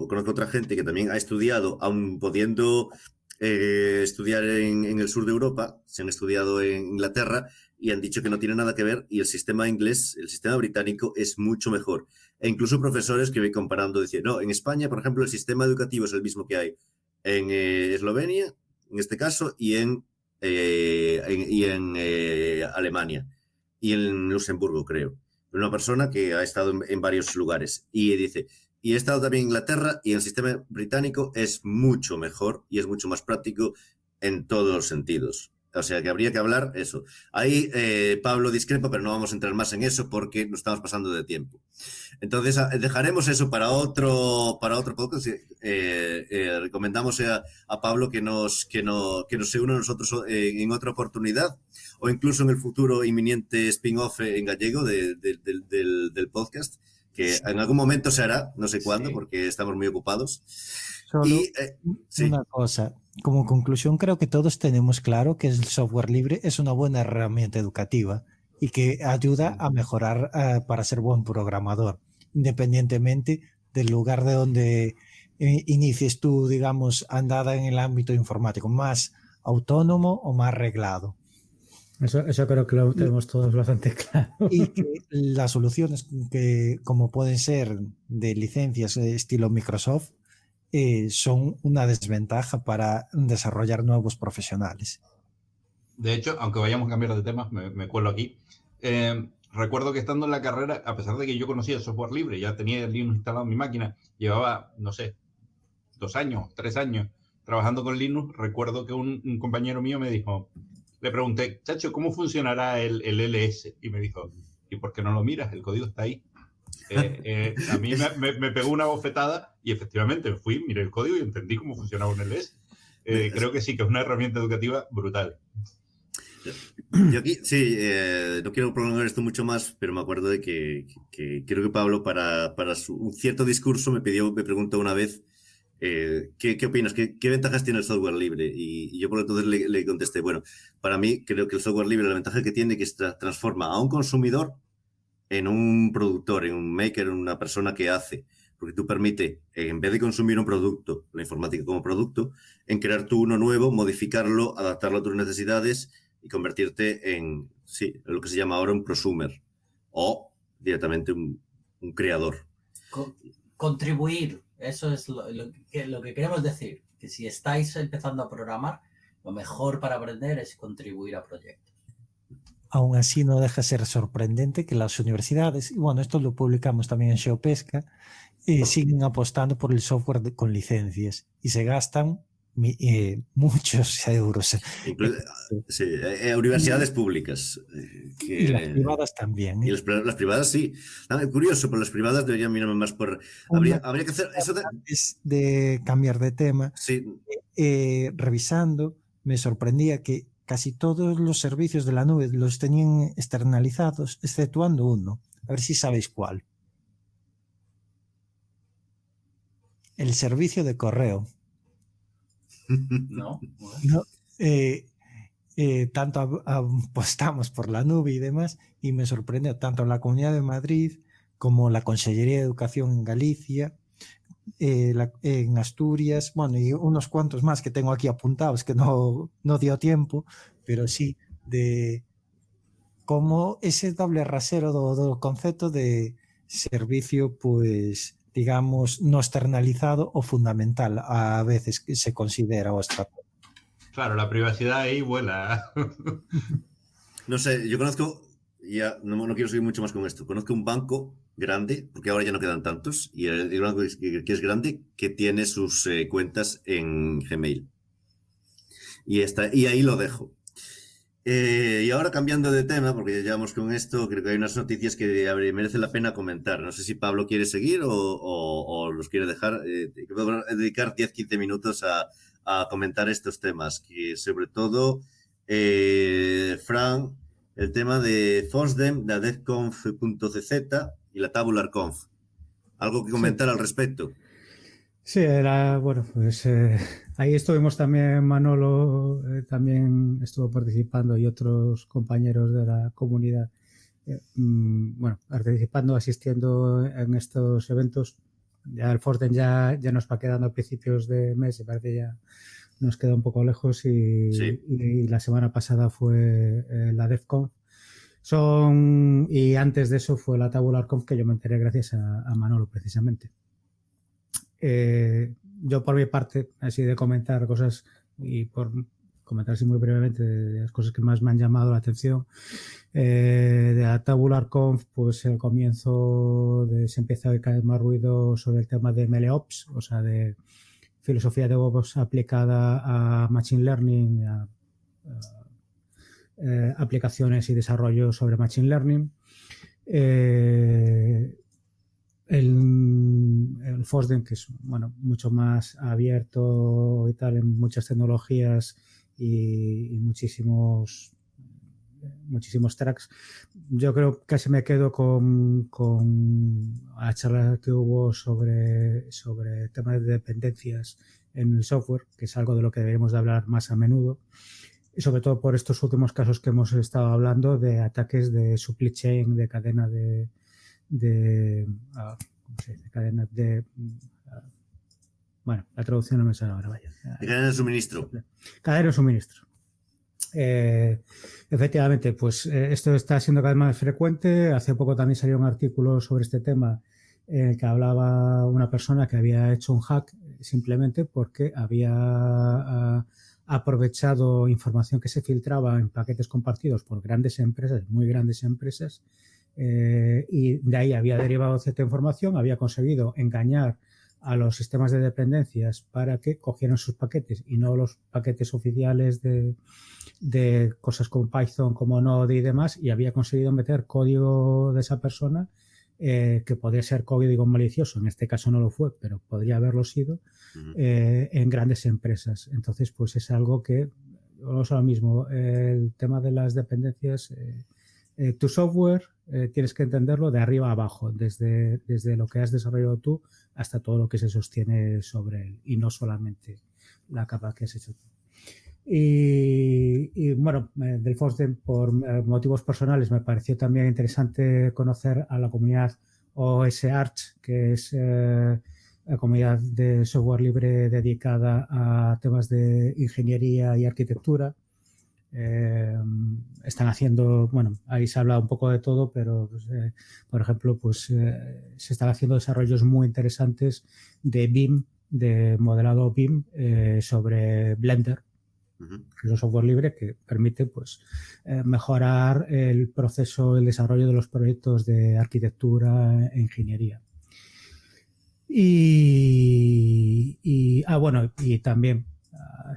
conozco otra gente que también ha estudiado, aun pudiendo estudiar en el sur de Europa, se han estudiado en Inglaterra y han dicho que no tiene nada que ver y el sistema inglés, el sistema británico es mucho mejor. E incluso profesores que voy comparando decían, no, en España, por ejemplo, el sistema educativo es el mismo que hay en Eslovenia, en este caso, y en Alemania y en Luxemburgo, creo. Una persona que ha estado en varios lugares y dice, y he estado también en Inglaterra y el sistema británico es mucho mejor y es mucho más práctico en todos los sentidos. O sea que habría que hablar eso. Ahí Pablo discrepa, pero no vamos a entrar más en eso porque nos estamos pasando de tiempo. Entonces dejaremos eso para otro podcast. Recomendamos a Pablo que nos se una a nosotros en otra oportunidad o incluso en el futuro inminente spin-off en gallego del podcast, que en algún momento se hará, no sé cuándo, porque estamos muy ocupados. Solo sí. una cosa, como conclusión creo que todos tenemos claro que el software libre es una buena herramienta educativa y que ayuda a mejorar para ser buen programador, independientemente del lugar de donde inicies tú, digamos, andada en el ámbito informático, más autónomo o más reglado. Eso creo que lo tenemos todos bastante claro. Y que las soluciones que, como pueden ser de licencias estilo Microsoft, son una desventaja para desarrollar nuevos profesionales. De hecho, aunque vayamos a cambiar de tema, me cuelo aquí. Recuerdo que estando en la carrera, a pesar de que yo conocía el software libre, ya tenía el Linux instalado en mi máquina, llevaba, no sé, 2 años, 3 años trabajando con Linux. Recuerdo que un compañero mío me dijo, le pregunté, chacho, ¿cómo funcionará el LS? Y me dijo, ¿y por qué no lo miras? El código está ahí. A mí me pegó una bofetada y efectivamente fui, miré el código y entendí cómo funcionaba un LS. Creo que sí, que es una herramienta educativa brutal. Yo aquí, sí, no quiero prolongar esto mucho más, pero me acuerdo de que creo que Pablo para un cierto discurso me preguntó una vez ¿qué opinas? ¿Qué ventajas tiene el software libre? Y yo por entonces le contesté, bueno, para mí creo que el software libre, la ventaja que tiene es que transforma a un consumidor en un productor, en un maker, en una persona que hace, porque tú permite, en vez de consumir un producto, la informática como producto, en crear tú uno nuevo, modificarlo, adaptarlo a tus necesidades y convertirte en, sí, lo que se llama ahora un prosumer o directamente un creador. Contribuir, eso es lo que queremos decir, que si estáis empezando a programar, lo mejor para aprender es contribuir a proyectos. Aún así no deja de ser sorprendente que las universidades, y bueno, esto lo publicamos también en Xeopesca, siguen apostando por el software con licencias y se gastan muchos euros. Sí, universidades públicas. Y las privadas también. Y las privadas sí. Curioso, pero las privadas deberían mirarme más por... Habría que hacer eso Antes de cambiar de tema, sí. Revisando, me sorprendía que casi todos los servicios de la nube los tenían externalizados, exceptuando uno. A ver si sabéis cuál. El servicio de correo. No. Tanto apostamos por la nube y demás, y me sorprendió tanto la Comunidad de Madrid como la Consellería de Educación en Galicia, en Asturias, bueno, y unos cuantos más que tengo aquí apuntados que no dio tiempo, pero sí, de como ese doble rasero do concepto de servicio, pues, digamos, no externalizado o fundamental, a veces que se considera o estratégico. Claro, la privacidad ahí vuela. No sé, yo conozco, ya no quiero seguir mucho más con esto, conozco un banco grande, porque ahora ya no quedan tantos, y el banco que es grande, que tiene sus cuentas en Gmail. Y ahí lo dejo. Y ahora cambiando de tema, porque ya llevamos con esto, creo que hay unas noticias que merece la pena comentar. No sé si Pablo quiere seguir o los quiere dejar. Voy a dedicar 10-15 minutos a comentar estos temas, que sobre todo, Fran, el tema de FOSDEM, la DevConf.cz y la TabularConf. ¿Algo que comentar al respecto? Sí, era, bueno, pues ahí estuvimos también, Manolo también estuvo participando y otros compañeros de la comunidad, bueno, participando, asistiendo en estos eventos. Ya el Forsden ya nos va quedando a principios de mes, y parece ya nos queda un poco lejos Sí. y la semana pasada fue la DEFCON. Y antes de eso fue la Tabular Conf, que yo me enteré gracias a Manolo precisamente. Yo por mi parte, así de comentar cosas y por comentar así muy brevemente de las cosas que más me han llamado la atención, de la Tabular Conf, pues el comienzo se empieza a oír cada vez más ruido sobre el tema de MLOps, o sea, de filosofía de DevOps aplicada a Machine Learning, a aplicaciones y desarrollo sobre Machine Learning. El FOSDEM, que es mucho más abierto y tal en muchas tecnologías y muchísimos tracks. Yo creo que casi me quedo con la charla que hubo sobre temas de dependencias en el software, que es algo de lo que deberíamos de hablar más a menudo, y sobre todo por estos últimos casos que hemos estado hablando de ataques de supply chain, de cadena cadenas de bueno, la traducción no me sale ahora, vaya. De cadena de suministro. Cadena de suministro. Efectivamente, pues esto está siendo cada vez más frecuente. Hace poco también salió un artículo sobre este tema en el que hablaba una persona que había hecho un hack simplemente porque había aprovechado información que se filtraba en paquetes compartidos por grandes empresas, muy grandes empresas, y de ahí había derivado cierta información, había conseguido engañar a los sistemas de dependencias para que cogieran sus paquetes y no los paquetes oficiales de cosas como Python, como Node y demás, y había conseguido meter código de esa persona que podría ser código malicioso, en este caso no lo fue, pero podría haberlo sido, en grandes empresas. Entonces, pues es algo que, vamos ahora mismo, el tema de las dependencias, tu software tienes que entenderlo de arriba a abajo, desde lo que has desarrollado tú hasta todo lo que se sostiene sobre él, y no solamente la capa que has hecho tú. Y bueno, del FOSDEM, por motivos personales, me pareció también interesante conocer a la comunidad OS Arch, que es la comunidad de software libre dedicada a temas de ingeniería y arquitectura. Están haciendo, bueno, ahí se habla un poco de todo, pero pues, por ejemplo, pues se están haciendo desarrollos muy interesantes de BIM, de modelado BIM sobre Blender, que es un software libre que permite pues mejorar el proceso, el desarrollo de los proyectos de arquitectura e ingeniería. Y también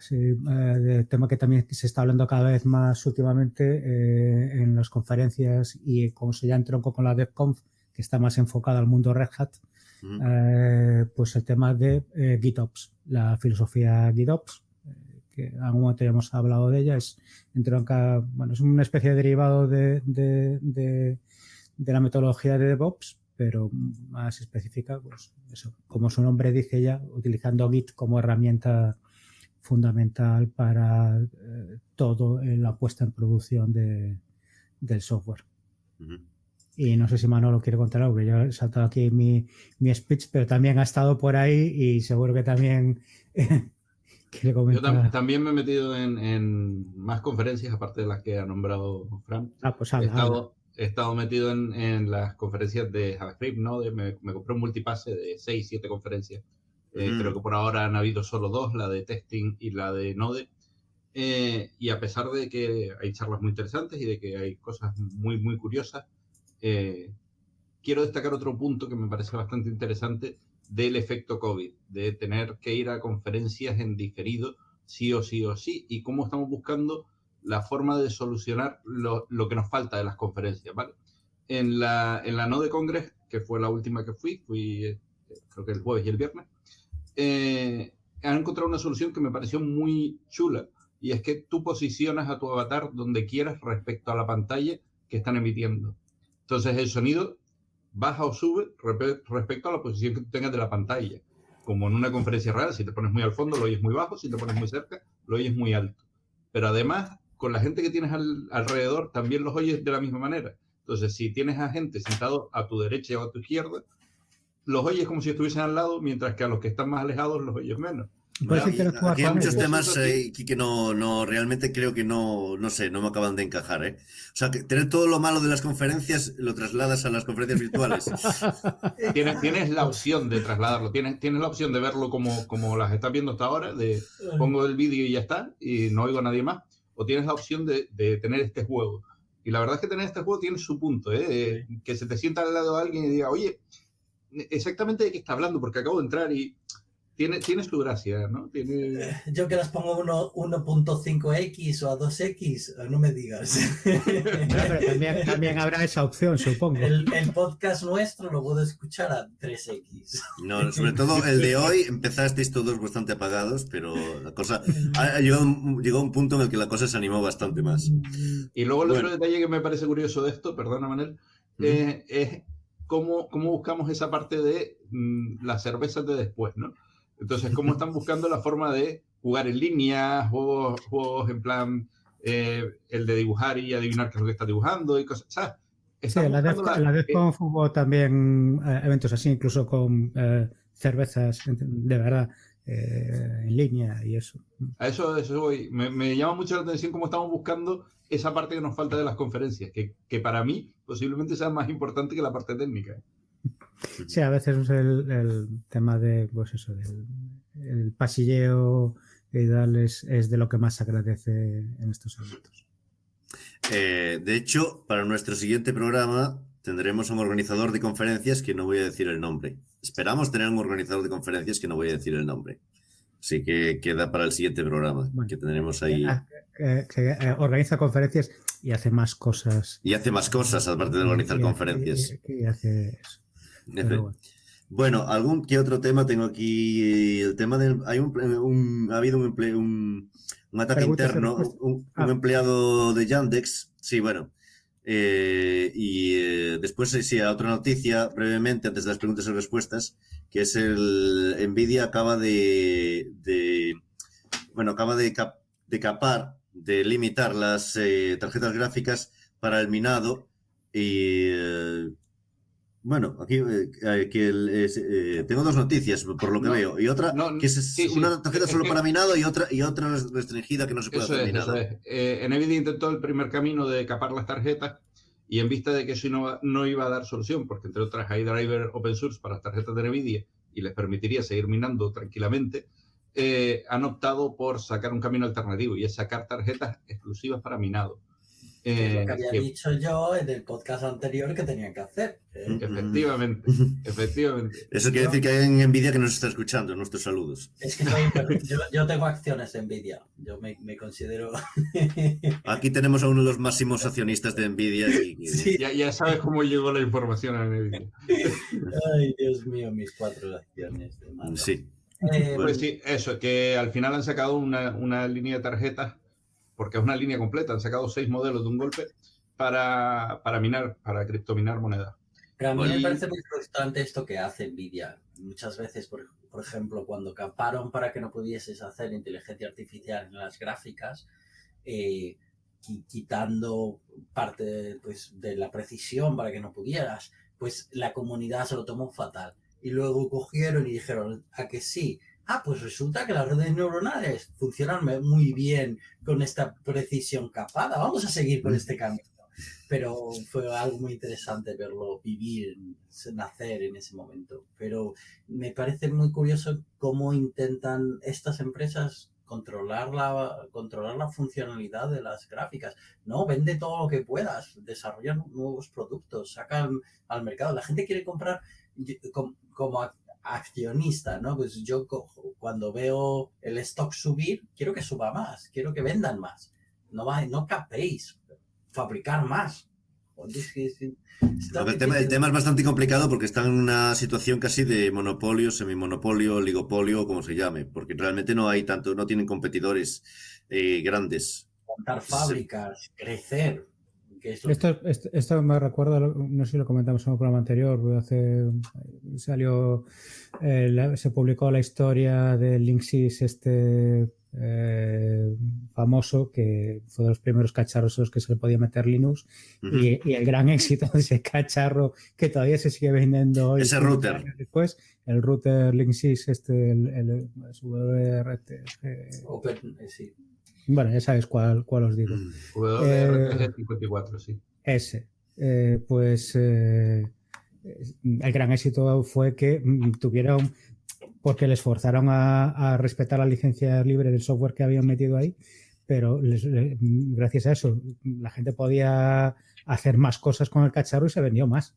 el tema que también se está hablando cada vez más últimamente en las conferencias, y como se ya entronco con la DevConf, que está más enfocada al mundo Red Hat, pues el tema de GitOps, la filosofía GitOps, que en algún momento ya hemos hablado de ella, es una especie de derivado de la metodología de DevOps, pero más específica, pues eso, como su nombre dice ya, utilizando Git como herramienta fundamental para todo en la puesta en producción del software. Y no sé si Manolo quiere contar algo, que yo he saltado aquí mi speech, pero también ha estado por ahí y seguro que también quiere comentar. Yo también me he metido en más conferencias, aparte de las que ha nombrado Fran. Pues He estado metido en las conferencias de JavaScript, ¿no? Me compré un multipase de 6, 7 conferencias. Creo que por ahora han habido solo 2, la de testing y la de Node. Y a pesar de que hay charlas muy interesantes y de que hay cosas muy, muy curiosas, quiero destacar otro punto que me parece bastante interesante del efecto COVID, de tener que ir a conferencias en diferido sí o sí o sí, y cómo estamos buscando la forma de solucionar lo que nos falta de las conferencias, ¿vale? En la Node Congress, que fue la última que fui creo que el jueves y el viernes, han encontrado una solución que me pareció muy chula, y es que tú posicionas a tu avatar donde quieras respecto a la pantalla que están emitiendo. Entonces el sonido baja o sube respecto a la posición que tú tengas de la pantalla. como en una conferencia real. Si te pones muy al fondo, lo oyes muy bajo. Si te pones muy cerca, lo oyes muy alto. Pero además, con la gente que tienes alrededor, también los oyes de la misma manera. Entonces, si tienes a gente sentado a tu derecha o a tu izquierda, los oyes como si estuviesen al lado, mientras que a los que están más alejados los oyes menos. Aquí hay muchos temas que no realmente creo que no sé, no me acaban de encajar, ¿eh? O sea, que tener todo lo malo de las conferencias lo trasladas a las conferencias virtuales. Tienes la opción de trasladarlo, tienes la opción de verlo como las estás viendo hasta ahora, de pongo el vídeo y ya está, y no oigo a nadie más, o tienes la opción de tener este juego. Y la verdad es que tener este juego tiene su punto, ¿eh? Que se te sienta al lado de alguien y diga, oye, exactamente de qué está hablando, porque acabo de entrar y tiene su gracia, ¿no? Yo que las pongo 1.5x o a 2x, no me digas. Pero también habrá esa opción, supongo. El podcast nuestro lo puedo escuchar a 3x. No, sobre todo el de hoy, empezasteis todos bastante apagados, pero la cosa llegó a un punto en el que la cosa se animó bastante más. Y luego el otro detalle que me parece curioso de esto, perdona Manel, es cómo buscamos esa parte de las cervezas de después, ¿no? Entonces, cómo están buscando la forma de jugar en línea, juegos en plan el de dibujar y adivinar qué es lo que está dibujando y cosas. ¿Sabes? Sí, la DEFCON hubo también eventos así, incluso con cervezas de verdad en línea y eso. A eso voy. Me llama mucho la atención cómo estamos buscando esa parte que nos falta de las conferencias, que para mí posiblemente sea más importante que la parte técnica. Sí, a veces es el tema de, pues eso, el pasilleo y tal es de lo que más se agradece en estos eventos. De hecho, para nuestro siguiente programa tendremos un organizador de conferencias que no voy a decir el nombre. Esperamos tener un organizador de conferencias que no voy a decir el nombre. Así que queda para el siguiente programa, bueno, que tendremos ahí. Que organiza conferencias y hace más cosas. Y hace más cosas, aparte de organizar conferencias. Y hace eso. Bueno, algún que otro tema tengo aquí. El tema del. Ha habido un ataque interno, un empleado de Yandex. Sí, bueno. Después sí, a otra noticia, brevemente, antes de las preguntas y respuestas, que es Nvidia acaba de capar, de limitar las tarjetas gráficas para el minado y bueno, aquí tengo dos noticias por lo que veo y otra que es una tarjeta solo para minado y otra restringida que no se puede hacer minado. Nvidia intentó el primer camino de capar las tarjetas y en vista de que eso no iba a dar solución, porque entre otras hay driver open source para las tarjetas de Nvidia y les permitiría seguir minando tranquilamente, han optado por sacar un camino alternativo y es sacar tarjetas exclusivas para minado. Lo que había dicho yo en el podcast anterior que tenían que hacer. Efectivamente. Eso quiere decir que hay en Nvidia que nos está escuchando. Nuestros saludos. Es que yo tengo acciones de Nvidia. Yo me considero... Aquí tenemos a uno de los máximos accionistas de Nvidia. Sí. Ya sabes cómo llegó la información a Nvidia. Ay, Dios mío, mis 4 acciones de mano. Sí. Pues sí, eso, que al final han sacado una línea de tarjetas, porque es una línea completa, han sacado 6 modelos de un golpe para minar, para criptominar monedas. Pero a mí me parece muy frustrante esto que hace Nvidia. Muchas veces, por ejemplo, cuando caparon para que no pudieses hacer inteligencia artificial en las gráficas, quitando parte de la precisión para que no pudieras, pues la comunidad se lo tomó fatal. Y luego cogieron y dijeron, ¿a que sí? Pues resulta que las redes neuronales funcionan muy bien con esta precisión capada. Vamos a seguir con este camino. Pero fue algo muy interesante verlo vivir, nacer en ese momento. Pero me parece muy curioso cómo intentan estas empresas controlar la funcionalidad de las gráficas. No, vende todo lo que puedas, desarrolla nuevos productos, saca al mercado. La gente quiere comprar como accionista, ¿no? Pues yo cuando veo el stock subir, quiero que suba más, quiero que vendan más. No capéis, fabricar más. El tema es bastante complicado porque están en una situación casi de monopolio, semimonopolio, oligopolio, como se llame, porque realmente no tienen competidores grandes. Montar fábricas, crecer. ¿Qué es lo Esto me recuerda, no sé si lo comentamos en un programa anterior, se publicó la historia del Linksys famoso, que fue de los primeros cacharros en los que se le podía meter Linux, y el gran éxito de ese cacharro que todavía se sigue vendiendo hoy. Ese router. Años después, el router Linksys, el WRT. sí. Bueno, ya sabes cuál os digo. WRTG54, sí. Ese. El gran éxito fue que tuvieron, porque les forzaron a respetar la licencia libre del software que habían metido ahí, pero gracias a eso la gente podía hacer más cosas con el cacharro y se vendió más.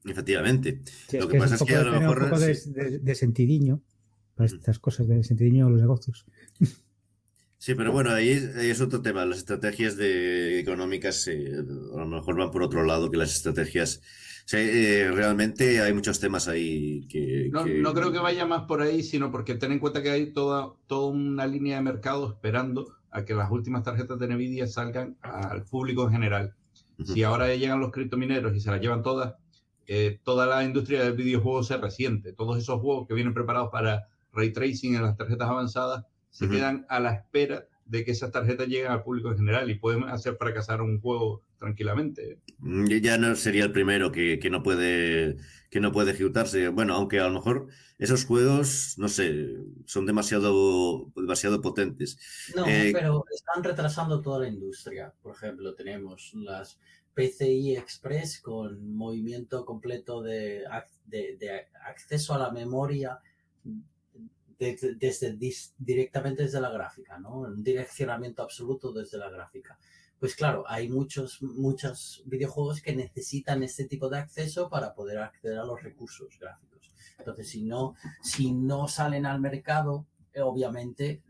Efectivamente. Sí, Lo que pasa es que a lo mejor... un poco de sentidiño para estas cosas, de sentidiño de los negocios. Sí, pero bueno, ahí es otro tema. Las estrategias económicas a lo mejor van por otro lado que las estrategias. O sea, realmente hay muchos temas ahí No creo que vaya más por ahí, sino porque ten en cuenta que hay toda una línea de mercado esperando a que las últimas tarjetas de Nvidia salgan al público en general. Si ahora llegan los criptomineros y se las llevan todas, toda la industria del videojuego se resiente. Todos esos juegos que vienen preparados para ray tracing en las tarjetas avanzadas se quedan a la espera de que esas tarjetas lleguen al público en general y pueden hacer fracasar un juego tranquilamente. Ya no sería el primero que no puede ejecutarse. Bueno, aunque a lo mejor esos juegos, no sé, son demasiado potentes. No, pero están retrasando toda la industria. Por ejemplo, tenemos las PCI Express con movimiento completo de acceso a la memoria directamente desde la gráfica, ¿no? Un direccionamiento absoluto desde la gráfica. Pues claro, hay muchos videojuegos que necesitan este tipo de acceso para poder acceder a los recursos gráficos. Entonces, si no salen al mercado, obviamente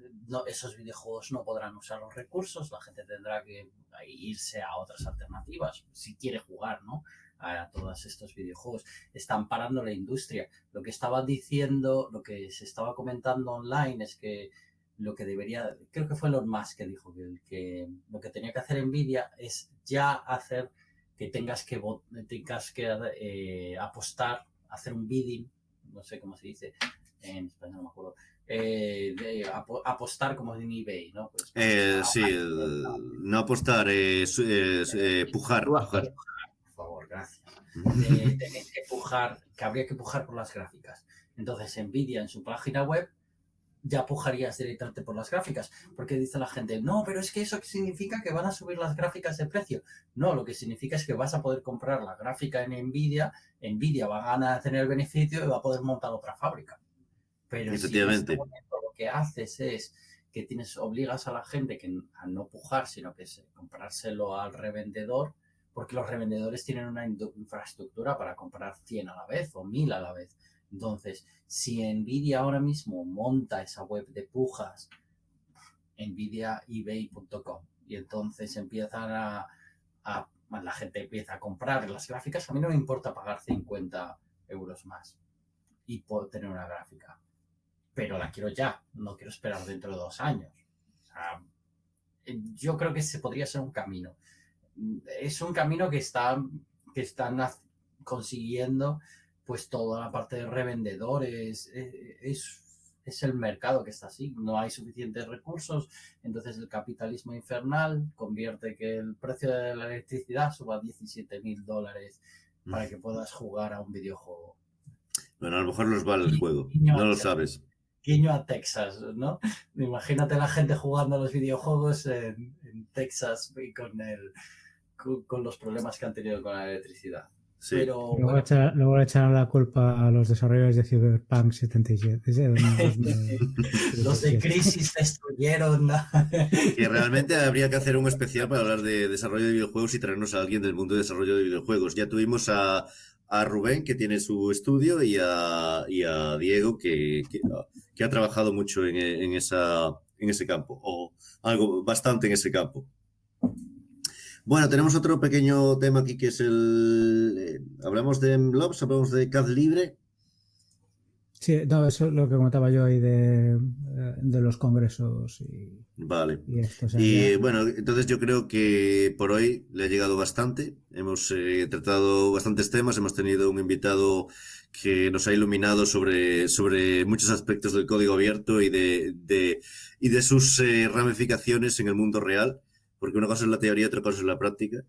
esos videojuegos no podrán usar los recursos, la gente tendrá que irse a otras alternativas si quiere jugar, ¿no?, a todos estos videojuegos. Están parando la industria. Lo que estaba diciendo, lo que se estaba comentando online es que lo que debería, creo que fue Elon Musk que dijo que lo que tenía que hacer Nvidia es ya hacer que tengas que apostar, hacer un bidding, no sé cómo se dice en español, no me acuerdo, apostar como en eBay, ¿no? Pues, sí, no apostar, pujar. Por favor, gracias. Tenéis que pujar, que habría que pujar por las gráficas. Entonces, Nvidia en su página web ya pujarías directamente por las gráficas, porque dice la gente, no, pero es que eso significa que van a subir las gráficas de precio. No, lo que significa es que vas a poder comprar la gráfica en Nvidia va a tener el beneficio y va a poder montar otra fábrica. Pero si en este momento lo que haces es que obligas a la gente a no pujar, sino que comprárselo al revendedor, porque los revendedores tienen una infraestructura para comprar 100 a la vez o 1000 a la vez. Entonces, si Nvidia ahora mismo monta esa web de pujas, nvidiaebay.com, y entonces empiezan la gente empieza a comprar las gráficas, a mí no me importa pagar 50 euros más y poder tener una gráfica, pero la quiero ya, no quiero esperar dentro de 2 años. O sea, yo creo que ese podría ser un camino. Es un camino que están consiguiendo, pues toda la parte de revendedores. Es el mercado que está así, no hay suficientes recursos, entonces el capitalismo infernal convierte que el precio de la electricidad suba a $17,000 para que puedas jugar a un videojuego. Bueno, a lo mejor nos vale el juego, no lo sabes. Guiño a Texas, ¿no? Imagínate la gente jugando a los videojuegos en Texas y con los problemas que han tenido con la electricidad. Sí. Pero, luego echarán la culpa a los desarrolladores de Cyberpunk 77. Los de Crisis destruyeron. Que realmente habría que hacer un especial para hablar de desarrollo de videojuegos y traernos a alguien del mundo de desarrollo de videojuegos. Ya tuvimos a Rubén, que tiene su estudio, y a Diego, que ha trabajado mucho en ese campo, o algo bastante en ese campo. Bueno, tenemos otro pequeño tema aquí que es hablamos de MLOps, hablamos de CAD libre. Sí, no, eso es lo que comentaba yo ahí de los congresos Vale. y esto. O sea, Y bueno, entonces yo creo que por hoy le ha llegado bastante. Hemos tratado bastantes temas, hemos tenido un invitado que nos ha iluminado sobre muchos aspectos del código abierto y de sus ramificaciones en el mundo real, porque una cosa es la teoría, otra cosa es la práctica.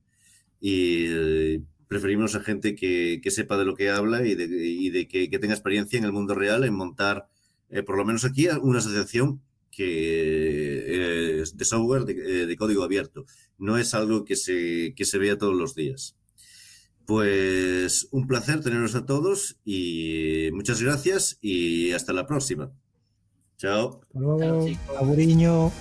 Y preferimos a gente que sepa de lo que habla y de que tenga experiencia en el mundo real en montar, por lo menos aquí, una asociación de software de código abierto. No es algo que se vea todos los días. Pues un placer teneros a todos y muchas gracias y hasta la próxima. Chao. hasta luego. Chao, chicos. Aburiño.